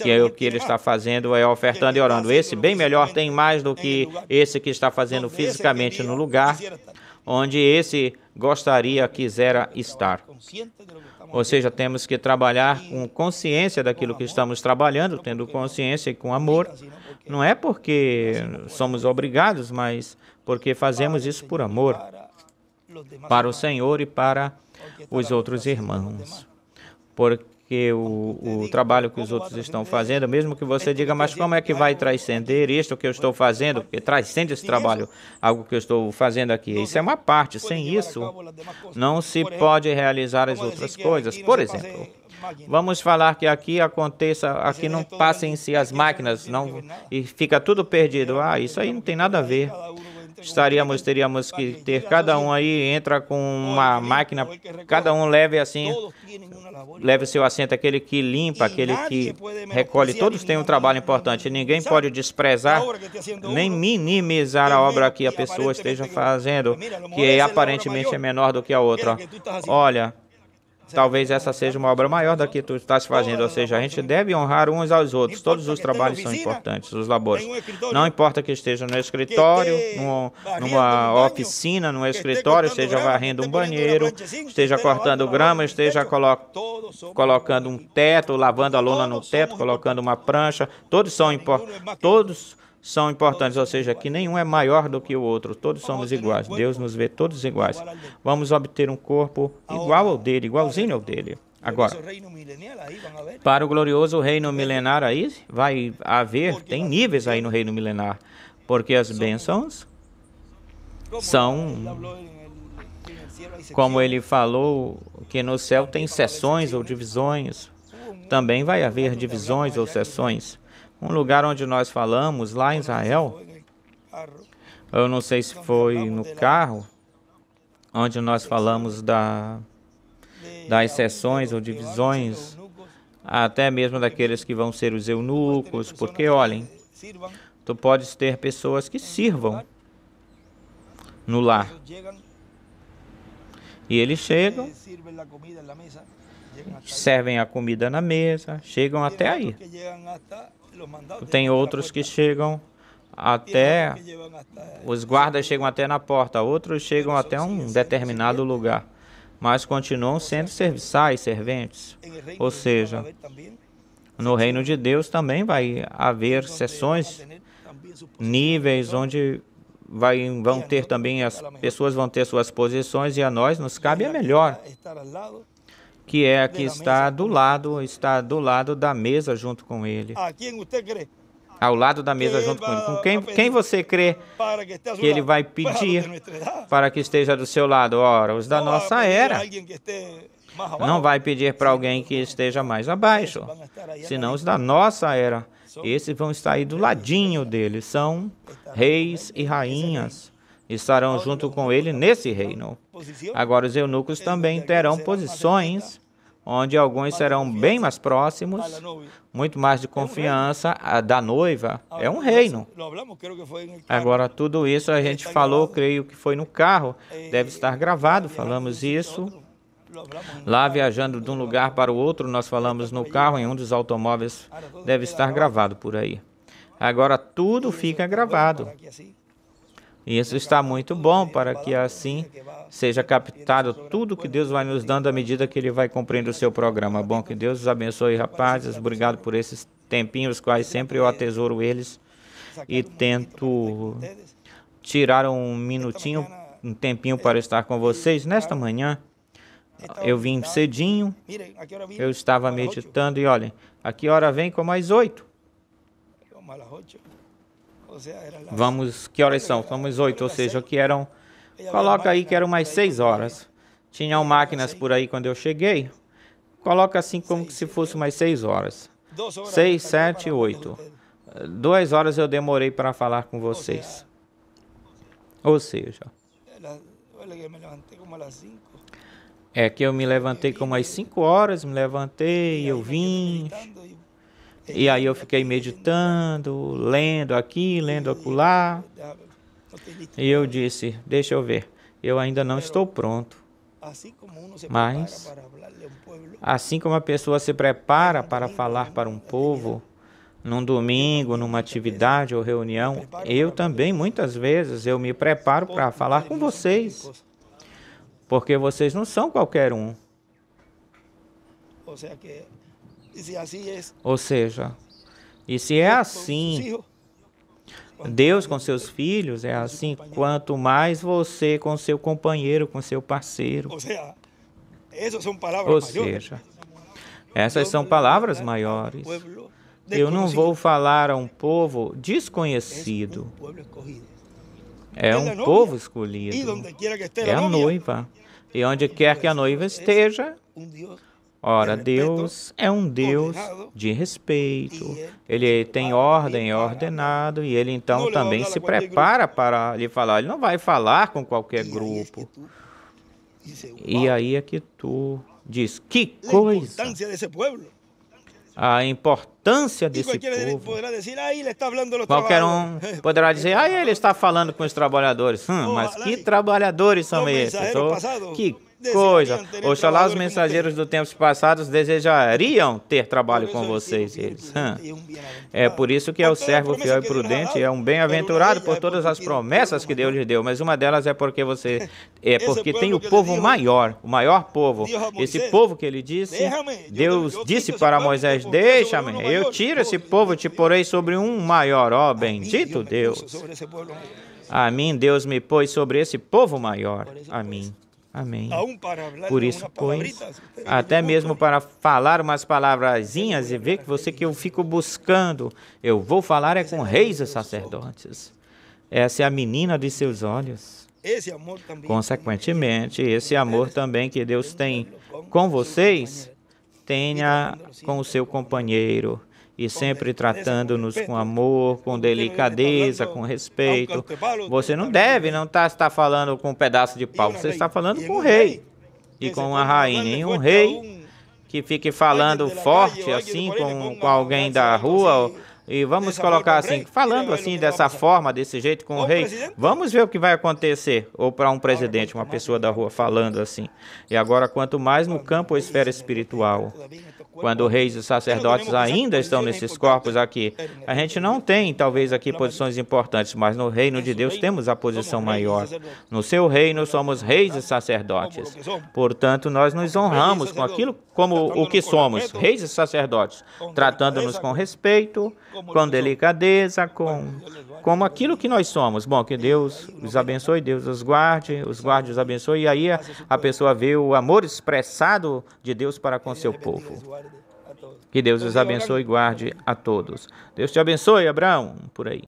Que é o que ele está fazendo, é ofertando e orando. Esse bem melhor tem mais do que esse que está fazendo fisicamente no lugar onde esse quisera estar. Ou seja, temos que trabalhar com consciência daquilo que estamos trabalhando, tendo consciência e com amor. Não é porque somos obrigados, mas porque fazemos isso por amor, para o Senhor e para os outros irmãos. Porque o trabalho que os outros estão fazendo, mesmo que você diga, mas como é que vai transcender isto que eu estou fazendo? Porque transcende esse trabalho, algo que eu estou fazendo aqui. Isso é uma parte. Sem isso, não se pode realizar as outras coisas. Por exemplo, vamos falar que aqui não passem-se as máquinas, não, e fica tudo perdido. Isso aí não tem nada a ver. Teríamos que ter cada um aí, entra com uma máquina, cada um leve o seu assento, aquele que limpa, aquele que recolhe, todos têm um trabalho importante, ninguém pode desprezar, nem minimizar a obra que a pessoa esteja fazendo, que aparentemente é menor do que a outra. Olha, talvez essa seja uma obra maior da que tu estás fazendo, ou seja, a gente deve honrar uns aos outros. Todos os trabalhos são importantes, os labores. Não importa que esteja no escritório, numa oficina, no escritório, esteja varrendo um banheiro, esteja cortando grama, esteja colocando um teto, lavando a lona no teto, colocando uma prancha. Todos são importantes, ou seja, que nenhum é maior do que o outro, todos somos iguais, Deus nos vê todos iguais. Vamos obter um corpo igual ao dele, igualzinho ao dele. Agora, para o glorioso reino milenar aí, tem níveis aí no reino milenar, porque as bênçãos são, como ele falou, que no céu tem seções ou divisões, também vai haver divisões ou seções. Um lugar onde nós falamos, lá em Israel, eu não sei se foi no carro, onde nós falamos das seções ou divisões, até mesmo daqueles que vão ser os eunucos, porque, olhem, tu podes ter pessoas que sirvam no lar. E eles chegam, servem a comida na mesa, chegam até aí. Tem outros que chegam até, os guardas chegam até na porta, outros chegam até um determinado lugar, mas continuam sendo serviçais, serventes. Ou seja, no reino de Deus também vai haver seções, níveis onde vão ter também, as pessoas vão ter suas posições e a nós nos cabe a melhor, que é a que está do lado da mesa junto com ele. Ao lado da mesa junto com ele. Com quem você crê que ele vai pedir para que esteja do seu lado? Ora, os da nossa era. Não vai pedir para alguém que esteja mais abaixo, senão os da nossa era. Esses vão estar aí do ladinho dele. São reis e rainhas. Estarão junto com ele nesse reino. Agora, os eunucos também terão posições onde alguns serão bem mais próximos, muito mais de confiança da noiva. É um reino. Agora, tudo isso a gente falou, creio que foi no carro, deve estar gravado, falamos isso. Lá, viajando de um lugar para o outro, nós falamos no carro, em um dos automóveis, deve estar gravado por aí. Agora, tudo fica gravado. E isso está muito bom para que assim seja captado tudo que Deus vai nos dando à medida que Ele vai cumprindo o seu programa. Bom, que Deus os abençoe, rapazes. Obrigado por esses tempinhos, quais sempre eu atesouro eles e tento tirar um minutinho, um tempinho para estar com vocês nesta manhã. Eu vim cedinho, eu estava meditando e olhem, a que hora vem? Como às 8. Vamos, que horas são? Vamos 8, ou seja, que eram, coloca aí que eram mais 6 horas. Tinham máquinas por aí quando eu cheguei, coloca assim como se fosse mais 6 horas. 6, 7, 8. 2 horas eu demorei para falar com vocês. Ou seja, é que eu me levantei como às 5 horas, me levantei, eu vim, e aí eu fiquei meditando, lendo aqui, lendo acolá, e eu disse, deixa eu ver, eu ainda não estou pronto. Mas, assim como a pessoa se prepara para falar para um povo, num domingo, numa atividade ou reunião, eu também, muitas vezes, eu me preparo para falar com vocês, porque vocês não são qualquer um. Ou seja, e se é assim, Deus com seus filhos é assim, quanto mais você com seu companheiro, com seu parceiro. Ou seja, essas são palavras maiores. Eu não vou falar a um povo desconhecido. É um povo escolhido. É a noiva. E onde quer que a noiva esteja, ora, Deus é um Deus de respeito. Ele tem ordem, é ordenado, e ele então também se prepara para lhe falar. Ele não vai falar com qualquer grupo. E aí é que tu diz, que coisa! A importância desse povo. Qualquer um poderá dizer, ele está falando com os trabalhadores. Mas que trabalhadores são esses? Que coisa! Oxalá os mensageiros do tempos passados desejariam ter trabalho com vocês. Eles. É por isso que é o servo fiel e prudente, é um bem-aventurado por todas as promessas que Deus lhe deu. Mas uma delas é porque porque tem o povo maior, o maior povo. Esse povo que ele disse, Deus disse para Moisés, deixa-me, eu tiro esse povo e te porei sobre um maior. Ó, bendito Deus. A mim Deus me pôs sobre esse povo maior. A mim. Amém. Por isso, pois, até mesmo para falar umas palavrazinhas e ver que eu fico buscando, eu vou falar com reis e sacerdotes. Essa é a menina de seus olhos. Consequentemente, esse amor também que Deus tem com vocês, tenha com o seu companheiro. E sempre tratando-nos com amor, com delicadeza, com respeito. Você não está falando com um pedaço de pau, você está falando com o rei e com uma rainha. E um rei que fique falando forte assim com alguém da rua, e vamos colocar assim, falando assim dessa forma, desse jeito com o rei, vamos ver o que vai acontecer. Ou para um presidente, uma pessoa da rua falando assim. E agora, quanto mais no campo ou esfera espiritual, quando reis e sacerdotes ainda estão nesses corpos aqui, a gente não tem, talvez, aqui posições importantes, mas no reino de Deus temos a posição maior. No seu reino somos reis e sacerdotes. Portanto, nós nos honramos com aquilo como o que somos, reis e sacerdotes, tratando-nos com respeito, com delicadeza, como aquilo que nós somos. Bom, que Deus os abençoe, Deus os guarde, os abençoe, e aí a pessoa vê o amor expressado de Deus para com seu povo. Que Deus os abençoe e guarde a todos. Deus te abençoe, Abraão, por aí.